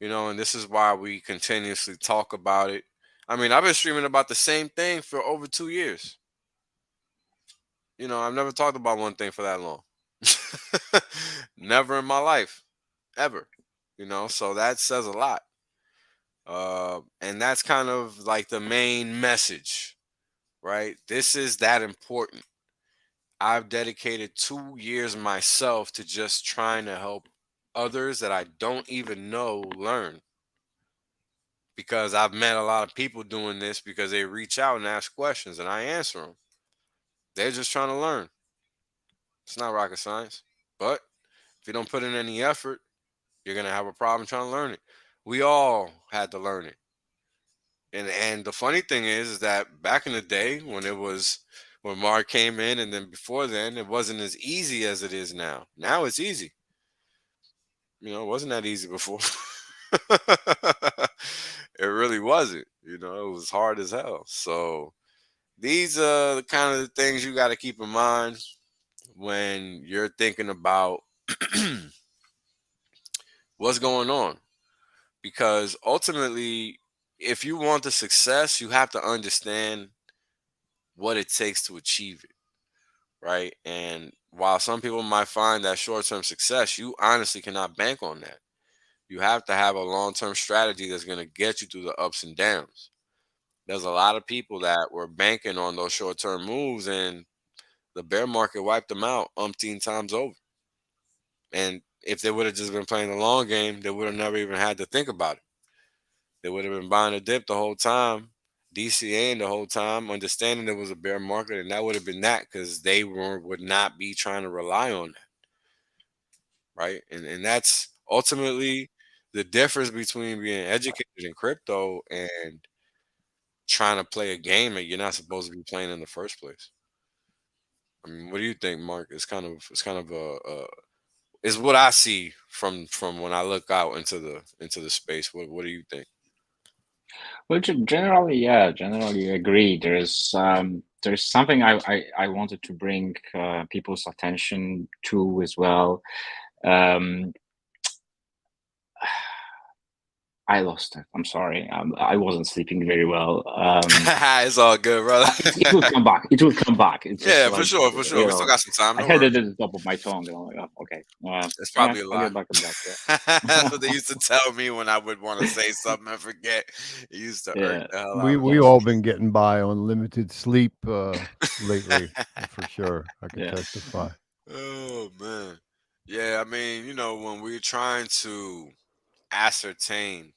And this is why we continuously talk about it. I mean, I've been streaming about the same thing for over 2 years. I've never talked about one thing for that long. Never in my life, ever. So that says a lot. And that's kind of like the main message, right? This is that important. I've dedicated 2 years myself to just trying to help others that I don't even know learn. Because I've met a lot of people doing this because they reach out and ask questions and I answer them. They're just trying to learn. It's not rocket science. But if you don't put in any effort, you're going to have a problem trying to learn it. We all had to learn it. And the funny thing is that back in the day when Mark came in and then before then, it wasn't as easy as it is now. Now it's easy. It wasn't that easy before. It really wasn't. It was hard as hell. So these are the kind of the things you got to keep in mind when you're thinking about what's going on. Because ultimately, if you want the success, you have to understand what it takes to achieve it, right? And while some people might find that short term success, you honestly cannot bank on that. You have to have a long term strategy that's going to get you through the ups and downs. There's a lot of people that were banking on those short term moves, and the bear market wiped them out umpteen times over. And if they would have just been playing the long game, they would have never even had to think about it. They would have been buying a dip the whole time, DCAing the whole time, understanding there was a bear market, and that would have been that because would not be trying to rely on that, right? And that's ultimately the difference between being educated in crypto and trying to play a game that you're not supposed to be playing in the first place. I mean, what do you think, Mark? It's kind of is what I see from when I look out into the space. What do you think? Well, generally, yeah, generally agree. There's something I wanted to bring people's attention to as well. Um, I lost it. I'm sorry. I wasn't sleeping very well. It's all good, brother. It will come back. It will come back. It's just Yeah, for like, sure, for sure. We still got some time. I No had it worries. at the top of my tongue, and I'm like, oh, okay. It's Yeah, probably a I'll lie. get back on that. That's Yeah. what they used to tell me when I would want to say something and forget. It used to irk Yeah. the hell out We of we Yeah. all been getting by on limited sleep lately, for sure. I can Yeah. testify. Oh man. Yeah, I mean, when we're trying to ascertain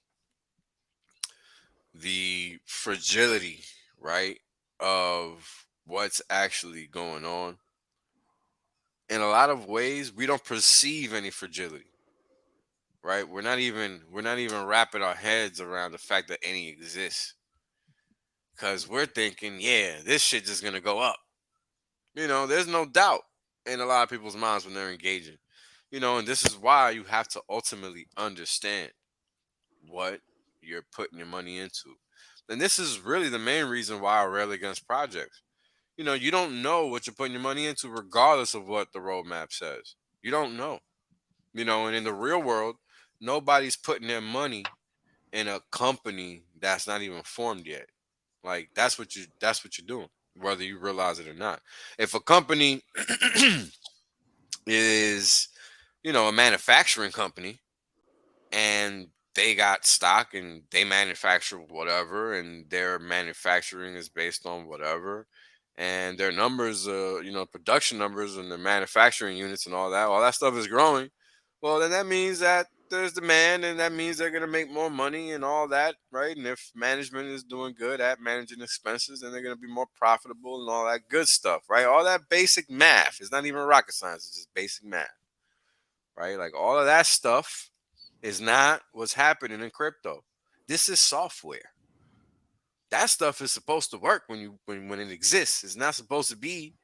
the fragility, right, of what's actually going on, in a lot of ways, we don't perceive any fragility, right? We're not even wrapping our heads around the fact that any exists. Cause we're thinking, yeah, this shit just gonna go up. There's no doubt in a lot of people's minds when they're engaging. And this is why you have to ultimately understand what you're putting your money into. And this is really the main reason why I rail against projects. You don't know what you're putting your money into, regardless of what the roadmap says. You don't know. And in the real world, nobody's putting their money in a company that's not even formed yet. Like that's what you're doing. whether you realize it or not. If a company is, a manufacturing company, and they got stock and they manufacture whatever, and their manufacturing is based on whatever, and their numbers, production numbers and their manufacturing units and all that stuff is growing, well, then that means that there's demand, and that means they're going to make more money and all that, right? And if management is doing good at managing expenses, then they're going to be more profitable and all that good stuff, right? All that basic math is not even rocket science, it's just basic math, right? Like all of that stuff is not what's happening in crypto. This is software. That stuff is supposed to work when it exists. It's not supposed to be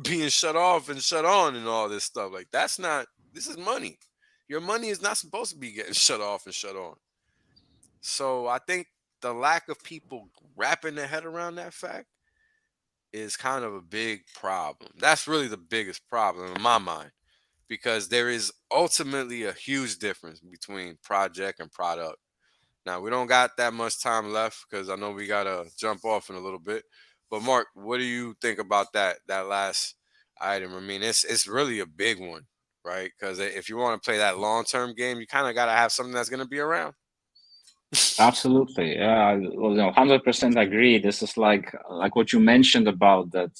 being shut off and shut on and all this stuff. Like that's not. This is money. Your money is not supposed to be getting shut off and shut on. So I think the lack of people wrapping their head around that fact is kind of a big problem. That's really the biggest problem in my mind, because there is ultimately a huge difference between project and product. Now, we don't got that much time left because I know we got to jump off in a little bit. But Mark, what do you think about that last item? I mean, it's really a big one, right? Because if you want to play that long-term game, you kind of got to have something that's going to be around. Absolutely, yeah. Well, 100% agree. This is like what you mentioned about that.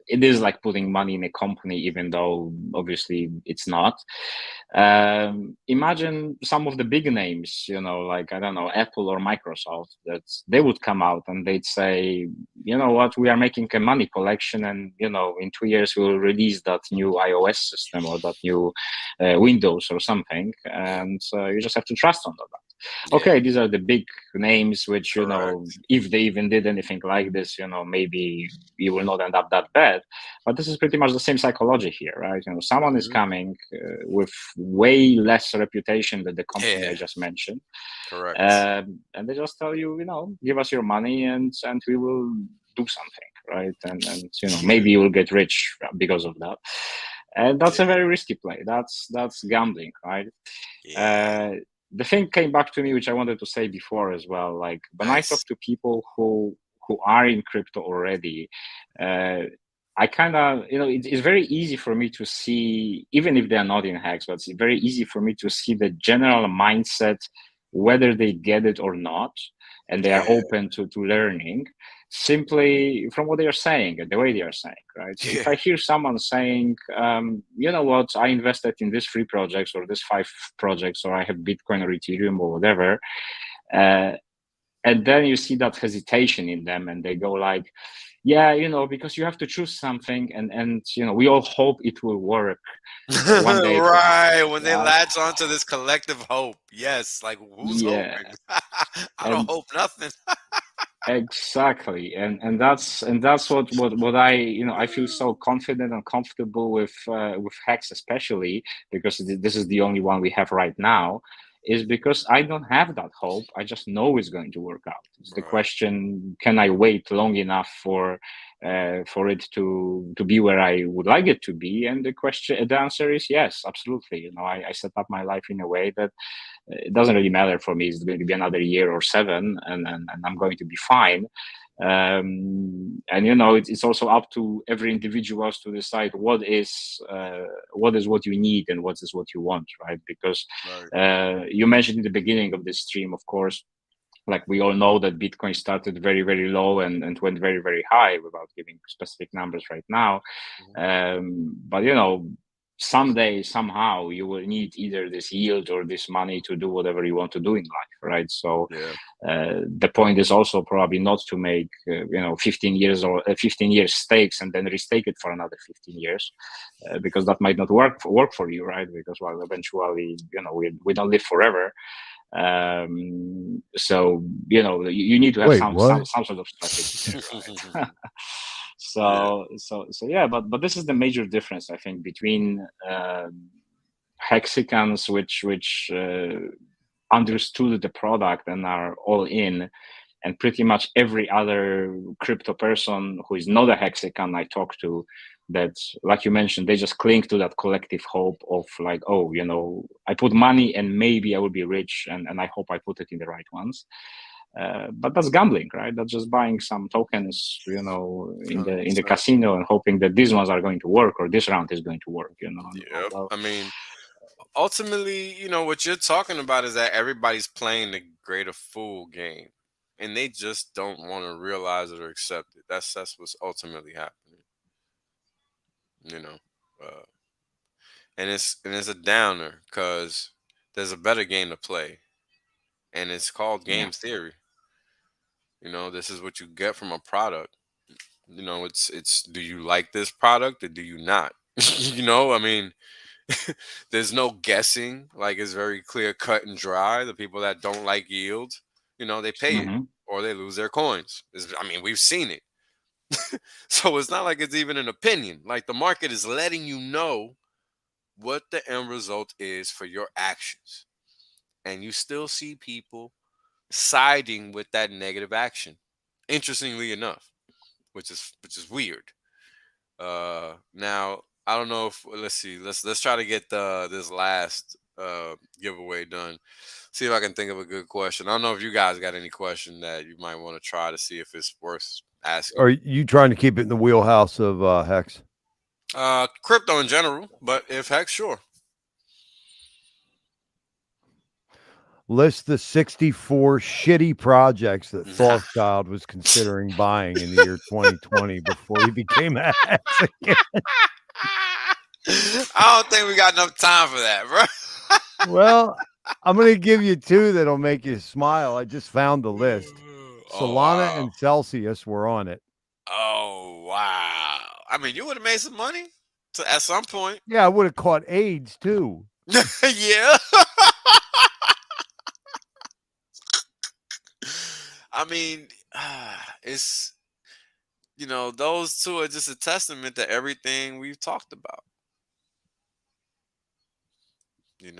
It is like putting money in a company, even though obviously it's not. Imagine some of the big names, like I don't know, Apple or Microsoft, that they would come out and they'd say, you know what, we are making a money collection, and in 2 years we'll release that new iOS system or that new Windows or something, and you just have to trust on that. Yeah, Okay, these are the big names, which correct. if they even did anything like this, maybe you will not end up that bad. But this is pretty much the same psychology here, right? Someone is Mhm. coming with way less reputation than the company I Yeah, just mentioned, correct. and they just tell you, give us your money, and we will do something, right? And maybe you will get rich because of that. And that's a Yeah, very risky play. That's gambling, right? yeah. Uh, the thing came back to me, which I wanted to say before as well. Like when I talk Nice. to people who are in crypto already, uh, I kind of, it's very easy for me to see, even if they're not in Hex, but it's very easy for me to see the general mindset, whether they get it or not, and they are Yeah, open to learning simply from what they are saying and the way they are saying, right? So if yeah. I hear someone saying, you know what, I invested in these 3 projects or these 5 projects, or I have Bitcoin or Ethereum or whatever, uh, and then you see that hesitation in them, and they go like, yeah, because you have to choose something, and we all hope it will work one day for Right, when they right. latch onto this collective hope. Yes, like who's Yeah, hoping? I don't and hope nothing. exactly, and that's what I I feel so confident and comfortable with Hex, especially because this is the only one we have right now, is because I don't have that hope. I just know it's going to work out. It's the Right, question: can I wait long enough for it to be where I would like it to be? And the answer is yes, absolutely. I set up my life in a way that it doesn't really matter for me. It's going to be another year or 7, and I'm going to be fine. And it's also up to every individuals to decide what you need and what is what you want, right? Because right. you mentioned in the beginning of this stream, of course, like we all know that Bitcoin started very, very low and went very, very high, without giving specific numbers right now. Mhm. But someday, somehow, you will need either this yield or this money to do whatever you want to do in life, right? So Yeah, the point is also probably not to make 15 years or 15 years stakes and then restake it for another 15 years, because that might not work for you, right? Because well, eventually, we don't live forever. So you need to have Wait, some what? sort of strategy there, right? yeah, So yeah, but this is the major difference, I think, between hexicans which understood the product and are all in, and pretty much every other crypto person who is not a hexican I talk to, that, like you mentioned, they just cling to that collective hope of like, oh, I put money and maybe I will be rich, and I hope I put it in the right ones. But that's gambling, right? That's just buying some tokens, in the 100%. casino and hoping that these ones are going to work or this round is going to work. Yep. Although, I mean, ultimately, what you're talking about is that everybody's playing the greater fool game, and they just don't want to realize it or accept it. That's what's ultimately happening. You know, uh, and it's a downer because there's a better game to play, and it's called yeah. game theory. This is what you get from a product. It's do you like this product or do you not? I mean, there's no guessing. Like it's very clear, cut and dry. The people that don't like yield, they pay it Hmm. or they lose their coins. I mean, we've seen it. So it's not like it's even an opinion. Like the market is letting you know what the end result is for your actions. And you still see people siding with that negative action. Interestingly enough, which is weird. Now I don't know if let's see, let's try to get this last giveaway done. See if I can think of a good question. I don't know if you guys got any question that you might want to try to see if it's worth Are asking. you trying to keep it in the wheelhouse of Hex? Crypto in general, but if heck, sure. List the 64 shitty projects that Thorthchild was considering buying in the year 2020 before he became a Hex again. I don't think we got enough time for that, bro. Well, I'm going to give you two that'll make you smile. I just found the list. Oh Solana wow. and Celsius were on it. Oh wow. I mean, you would have made some money at some point. Yeah, I would have caught AIDS too. Yeah. I mean, it's those two are just a testament to everything we've talked about. I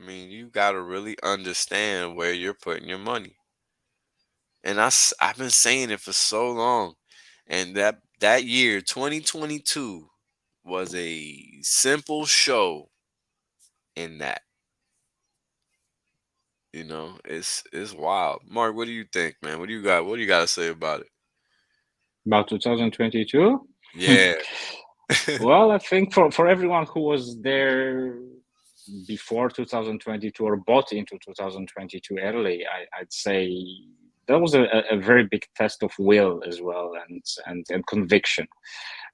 mean, you got to really understand where you're putting your money. And I've been saying it for so long. And that year, 2022, was a simple show in that. It's wild. Mark, what do you think, man? What do you got to say about it? About 2022. Yeah. Well, I think for everyone who was there before 2022 or bought into 2022 early, I'd say that was a very big test of will as well, and conviction,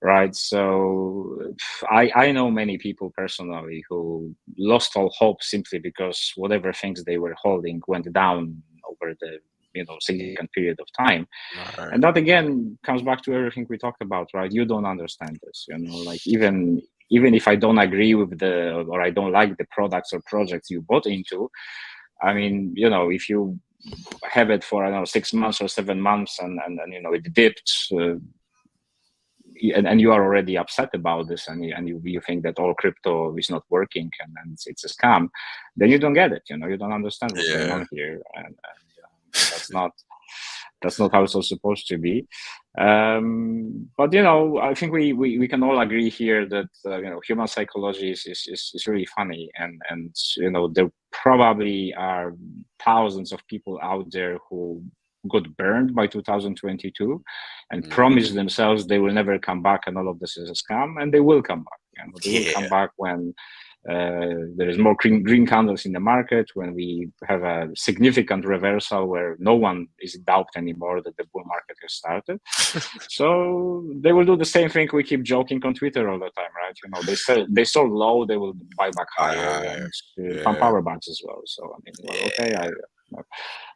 right? So I know many people personally who lost all hope simply because whatever things they were holding went down over the significant period of time. Right. And that again comes back to everything we talked about, right? You don't understand this, like even if I don't agree with or I don't like the products or projects you bought into, I mean, if you have it for, I don't know, 6 months or 7 months, and it dipped, and you are already upset about this, and you think that all crypto is not working, and it's a scam, then you don't get it. You don't understand what's going Yeah. on here, and that's not how it's all supposed to be. But I think we can all agree here that human psychology is really funny, and there probably are thousands of people out there who got burned by 2022 and Mhm. promise themselves they will never come back and all of this is a scam, and they will come back. They will come Yeah. back when there is more green candles in the market, when we have a significant reversal where no one is in doubt anymore that the bull market has started. So they will do the same thing we keep joking on Twitter all the time, right? They sell low, they will buy back higher, Right. and pump Yeah. power banks as well. So I mean, well, okay, Yeah.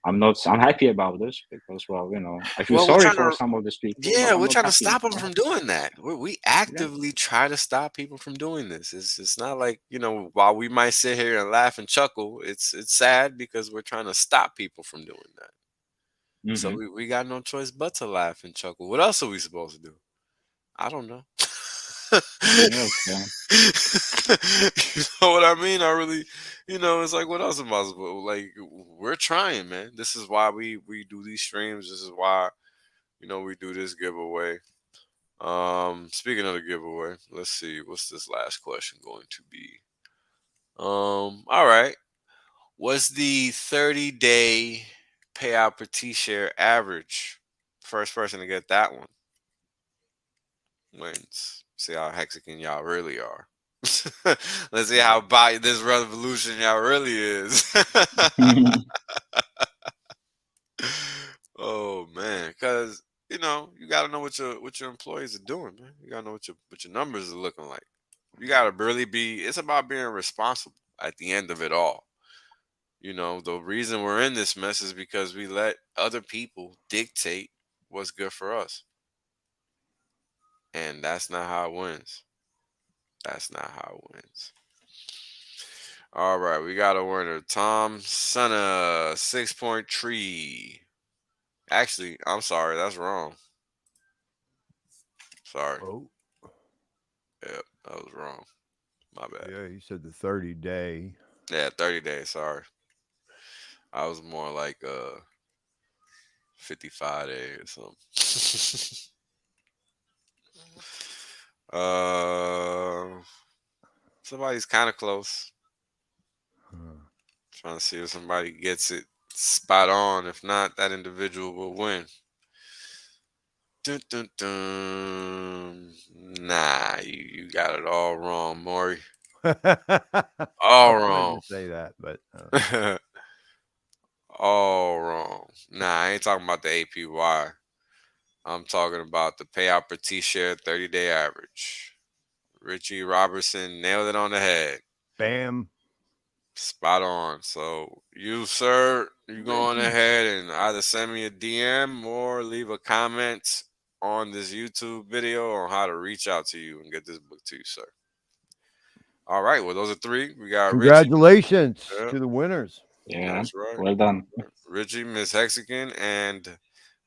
I'm not unhappy about this because, well, I feel Well, we're sorry trying for to some of these people, but yeah, I'm we're not trying to happy. stop them from doing that. We Yeah. actively try to stop people from doing this. It's not like, while we might sit here and laugh and chuckle, it's sad because we're trying to stop people from doing that. So Mm-hmm. we got no choice but to laugh and chuckle. What else are we supposed to do? I don't know. Yes. Yeah. You know what I mean? I really, it's like, what else am I supposed? Like, we're trying, man. This is why we do these streams. This is why, we do this giveaway. Speaking of the giveaway, let's see, what's this last question going to be? All right. Was the 30-day payout per T-share average. First person to get that one wins. See how Hexagon y'all really are. Let's see how by this revolution y'all really is. Oh man, because you gotta know what your employees are doing, man. You gotta know what your numbers are looking like. You gotta really be. It's about being responsible at the end of it all. The reason we're in this mess is because we let other people dictate what's good for us, and that's not how it wins. That's not how it wins. All right, we got a winner. Tom Senna, 6-point tree. Actually, I'm sorry, that's wrong. Sorry. Oh, Yep, that was wrong. My bad. yeah, you said the 30-day. Yeah, 30 days. Sorry. I was more like 55 days or something. uh, Somebody's kind of close. Trying to see if somebody gets it spot on. If not, that individual will win. Dun, dun, dun. Nah, you got it all wrong, Maury. I All wanted wrong. to say that, but All wrong. Nah, I ain't talking about the APY. I'm talking about the payout per T-share 30-day average. Richie Robertson nailed it on the head. bam. Spot on. So you, sir, you go on Richie. ahead and either send me a DM or leave a comment on this YouTube video on how to reach out to you and get this book to you, sir. All right. Well, those are three. We got Richie. Congratulations Yeah, to the winners. Yeah, that's right. well done. Richie, Miss Hexagon, and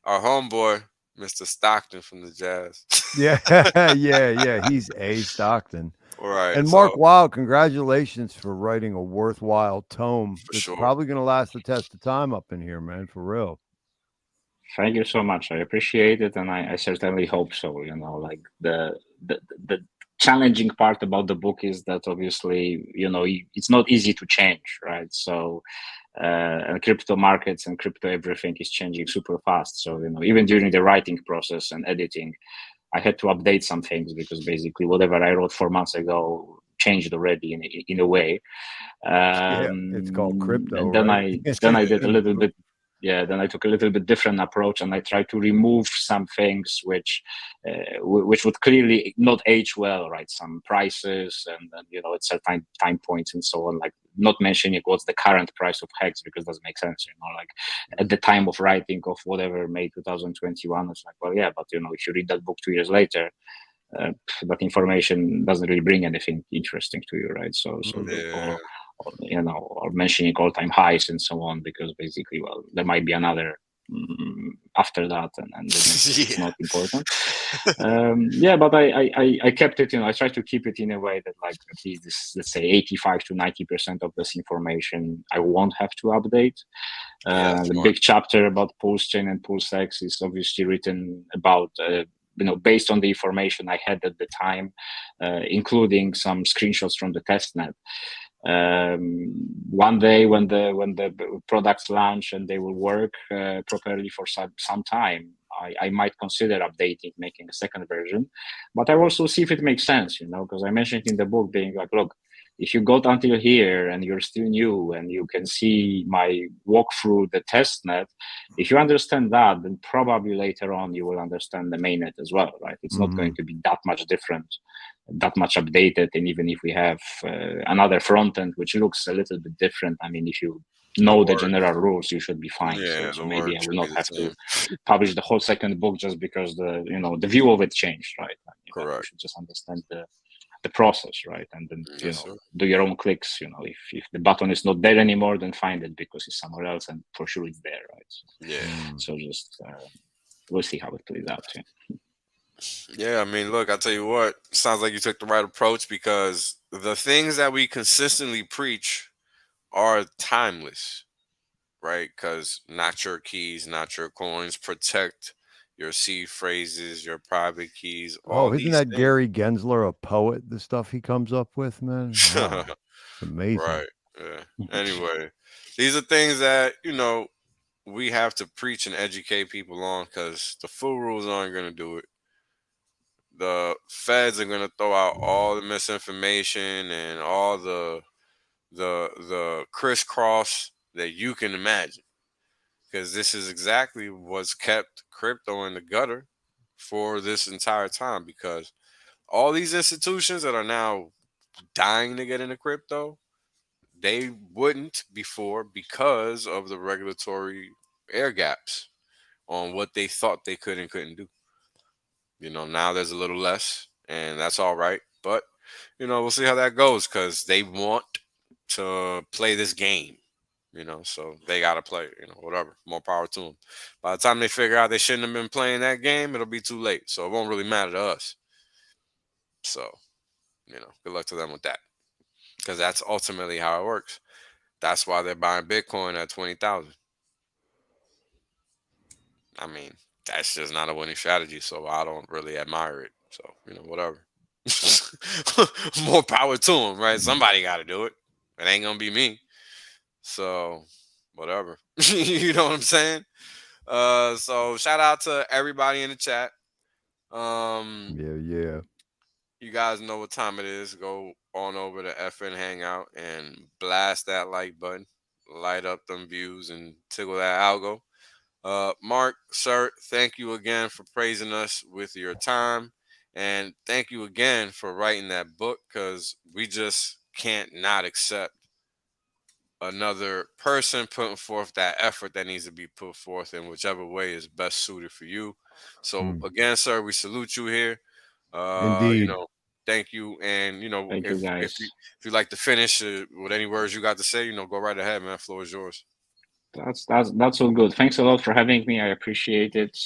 our homeboy, Mr. Stockton from the Jazz. Yeah, yeah. He's A. Stockton. All right. And So Mark, wow, congratulations for writing a worthwhile tome for that's sure. probably going to last the test of time up in here, man, for real. Thank you so much. I appreciate it, and I certainly hope so. Like the challenging part about the book is that obviously, it's not easy to change, right? So, and crypto markets and crypto everything is changing super fast. So, even during the writing process and editing, I had to update some things because basically whatever I wrote 4 months ago changed already in a way. Yeah, it's called crypto, And then right? I did a In the little book. bit. Yeah, then I took a little bit different approach, and I tried to remove some things which would clearly not age well, right? Some prices and at certain time points and so on, like not mentioning what's the current price of Hex because it doesn't make sense, like at the time of writing of whatever May 2021, it's like, well, yeah, but if you read that book 2 years later, that information doesn't really bring anything interesting to you, right? So Yeah. or mentioning all-time highs and so on, because basically, well, there might be another after that, and then it's Yeah. not important. Yeah, but I kept it. I tried to keep it in a way that, like, at least this, let's say, 85 to 90% of this information I won't have to update. Yeah, that's The smart. big chapter about Pulse Chain and Pulse X is obviously written about, based on the information I had at the time, including some screenshots from the testnet. One day when the products launch and they will work properly for some time, I might consider updating, making a second version, but I also see if it makes sense, because I mentioned in the book being like, look, if you got until here and you're still new and you can see my walk through the test net, if you understand that, then probably later on you will understand the mainnet as well, right? It's not going to be that much different, that much updated. And even if we have another front end which looks a little bit different, I mean, if you The know the work. general rules, you should be fine. So Yeah, the maybe work I will should be not the have to same. publish the whole second book just because the view of it changed, right? You Correct. should just understand the process, right? And then Yes, sir. do your own clicks. If the button is not there anymore, then find it because it's somewhere else, and for sure it's there, right? Yeah. So just we'll see how it plays out. Yeah. Yeah, I mean, look, I'll tell you what, sounds like you took the right approach because the things that we consistently preach are timeless, right? Because not your keys, not your coins, protect your seed phrases, your private keys, Oh, all isn't these that things. Gary Gensler a poet? The stuff he comes up with, man. Wow, it's amazing. Right. Yeah. Anyway, these are things that, we have to preach and educate people on, because the full rules aren't going to do it. The feds are going to throw out all the misinformation and all the crisscross that you can imagine, because this is exactly what's kept crypto in the gutter for this entire time, because all these institutions that are now dying to get into crypto, they wouldn't before because of the regulatory air gaps on what they thought they could and couldn't do. Now there's a little less, and that's all right. But, we'll see how that goes, because they want to play this game, so they got to play, whatever. More power to them. By the time they figure out they shouldn't have been playing that game, it'll be too late. So it won't really matter to us. So, good luck to them with that, because that's ultimately how it works. That's why they're buying Bitcoin at 20,000. I mean, that's just not a winning strategy, so I don't really admire it. So, whatever. More power to them, right? Somebody got to do it. It ain't going to be me. So, whatever. You know what I'm saying? So, shout out to everybody in the chat. Yeah. You guys know what time it is. Go on over to FN Hangout and blast that like button. Light up them views and tickle that algo. Mark, sir, thank you again for praising us with your time. And thank you again for writing that book, because we just can't not accept another person putting forth that effort that needs to be put forth in whichever way is best suited for you. So again, sir, we salute you here. Indeed. Thank you. And, Thank you, guys. if you'd like to finish with any words you got to say, go right ahead, man. Floor is yours. That's all good. Thanks a lot for having me. I appreciate it.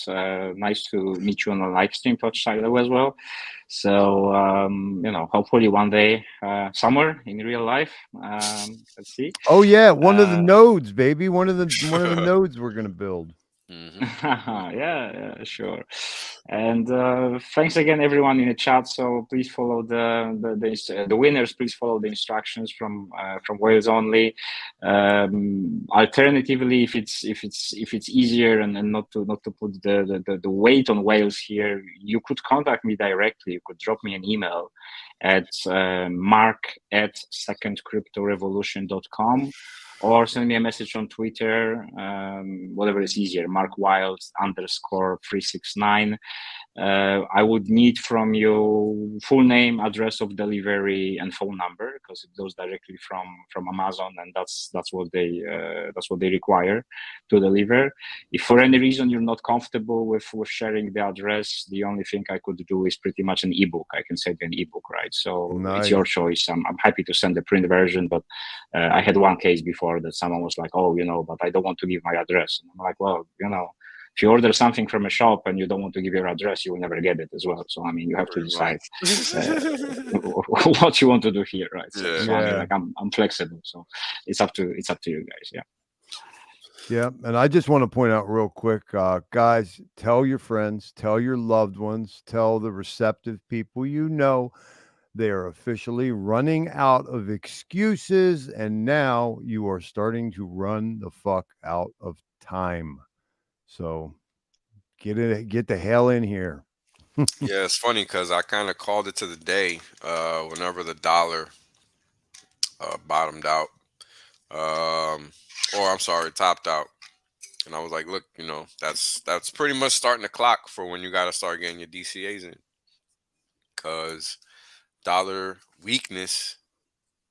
Nice to meet you on the live stream touch side as well. So hopefully one day somewhere in real life. Let's see. Oh yeah, one of the nodes, baby. One of the nodes we're gonna build. Yeah, sure. And thanks again, everyone in the chat. So please follow the winners. Please follow the instructions from Wales only. Alternatively, if it's easier and not to put the weight on Wales here, you could contact me directly. You could drop me an email at mark@secondcryptorevolution.com. or send me a message on Twitter, whatever is easier, markwild_369. I would need from you full name, address of delivery, and phone number, because it goes directly from Amazon, and that's what they require to deliver. If for any reason you're not comfortable with sharing the address, the only thing I could do is pretty much an ebook. I can send you an ebook, right? So nice. It's your choice. I'm happy to send the print version, but I had one case before that someone was like, "Oh, but I don't want to give my address." And I'm like, "Well, if you order something from a shop and you don't want to give your address, you will never get it as well." So I mean, you have to decide what you want to do here, right? So I mean, like I'm flexible, so it's up to you guys. Yeah, and I just want to point out real quick, guys, tell your friends, tell your loved ones, tell the receptive people they are officially running out of excuses, and now you are starting to run the fuck out of time. So get the hell in here. Yeah, it's funny because I kind of called it to the day whenever the dollar bottomed out, topped out, and I was like, look, that's pretty much starting the clock for when you got to start getting your DCAs in, because dollar weakness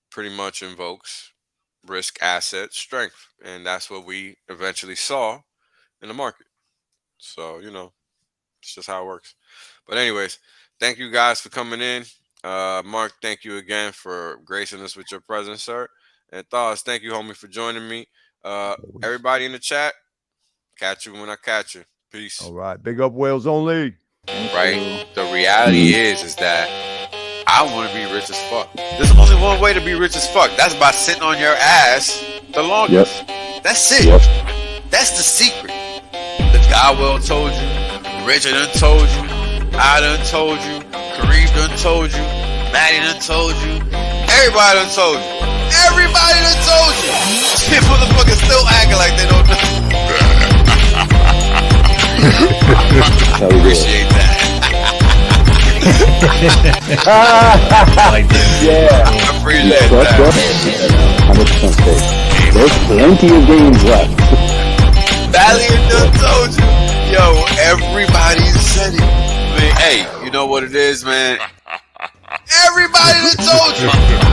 pretty much invokes risk asset strength, and that's what we eventually saw in the market. So it's just how it works. But anyways, thank you guys for coming in. Mark, thank you again for gracing us with your presence, sir. And Thas, thank you, homie, for joining me. Everybody in the chat, catch you when I catch you. Peace. All right, big up Wales only. Right. The reality is that I want to be rich as fuck. There's only one way to be rich as fuck. That's by sitting on your ass the longest. Yep. That's it. Yep. That's the secret. The Godwell told you. Richard done told you. I done told you. Kareem done told you. Maddie done told you. Everybody done told you. Everybody done told you. Shit, motherfuckers still acting like they don't know. how we do it. Appreciate that. Like this. Yeah. I appreciate Trust that. us. 100% safe. There's plenty of games left. Valiant done told you. Yo, everybody said it. Man, hey, you know what it is, man? Everybody done told you.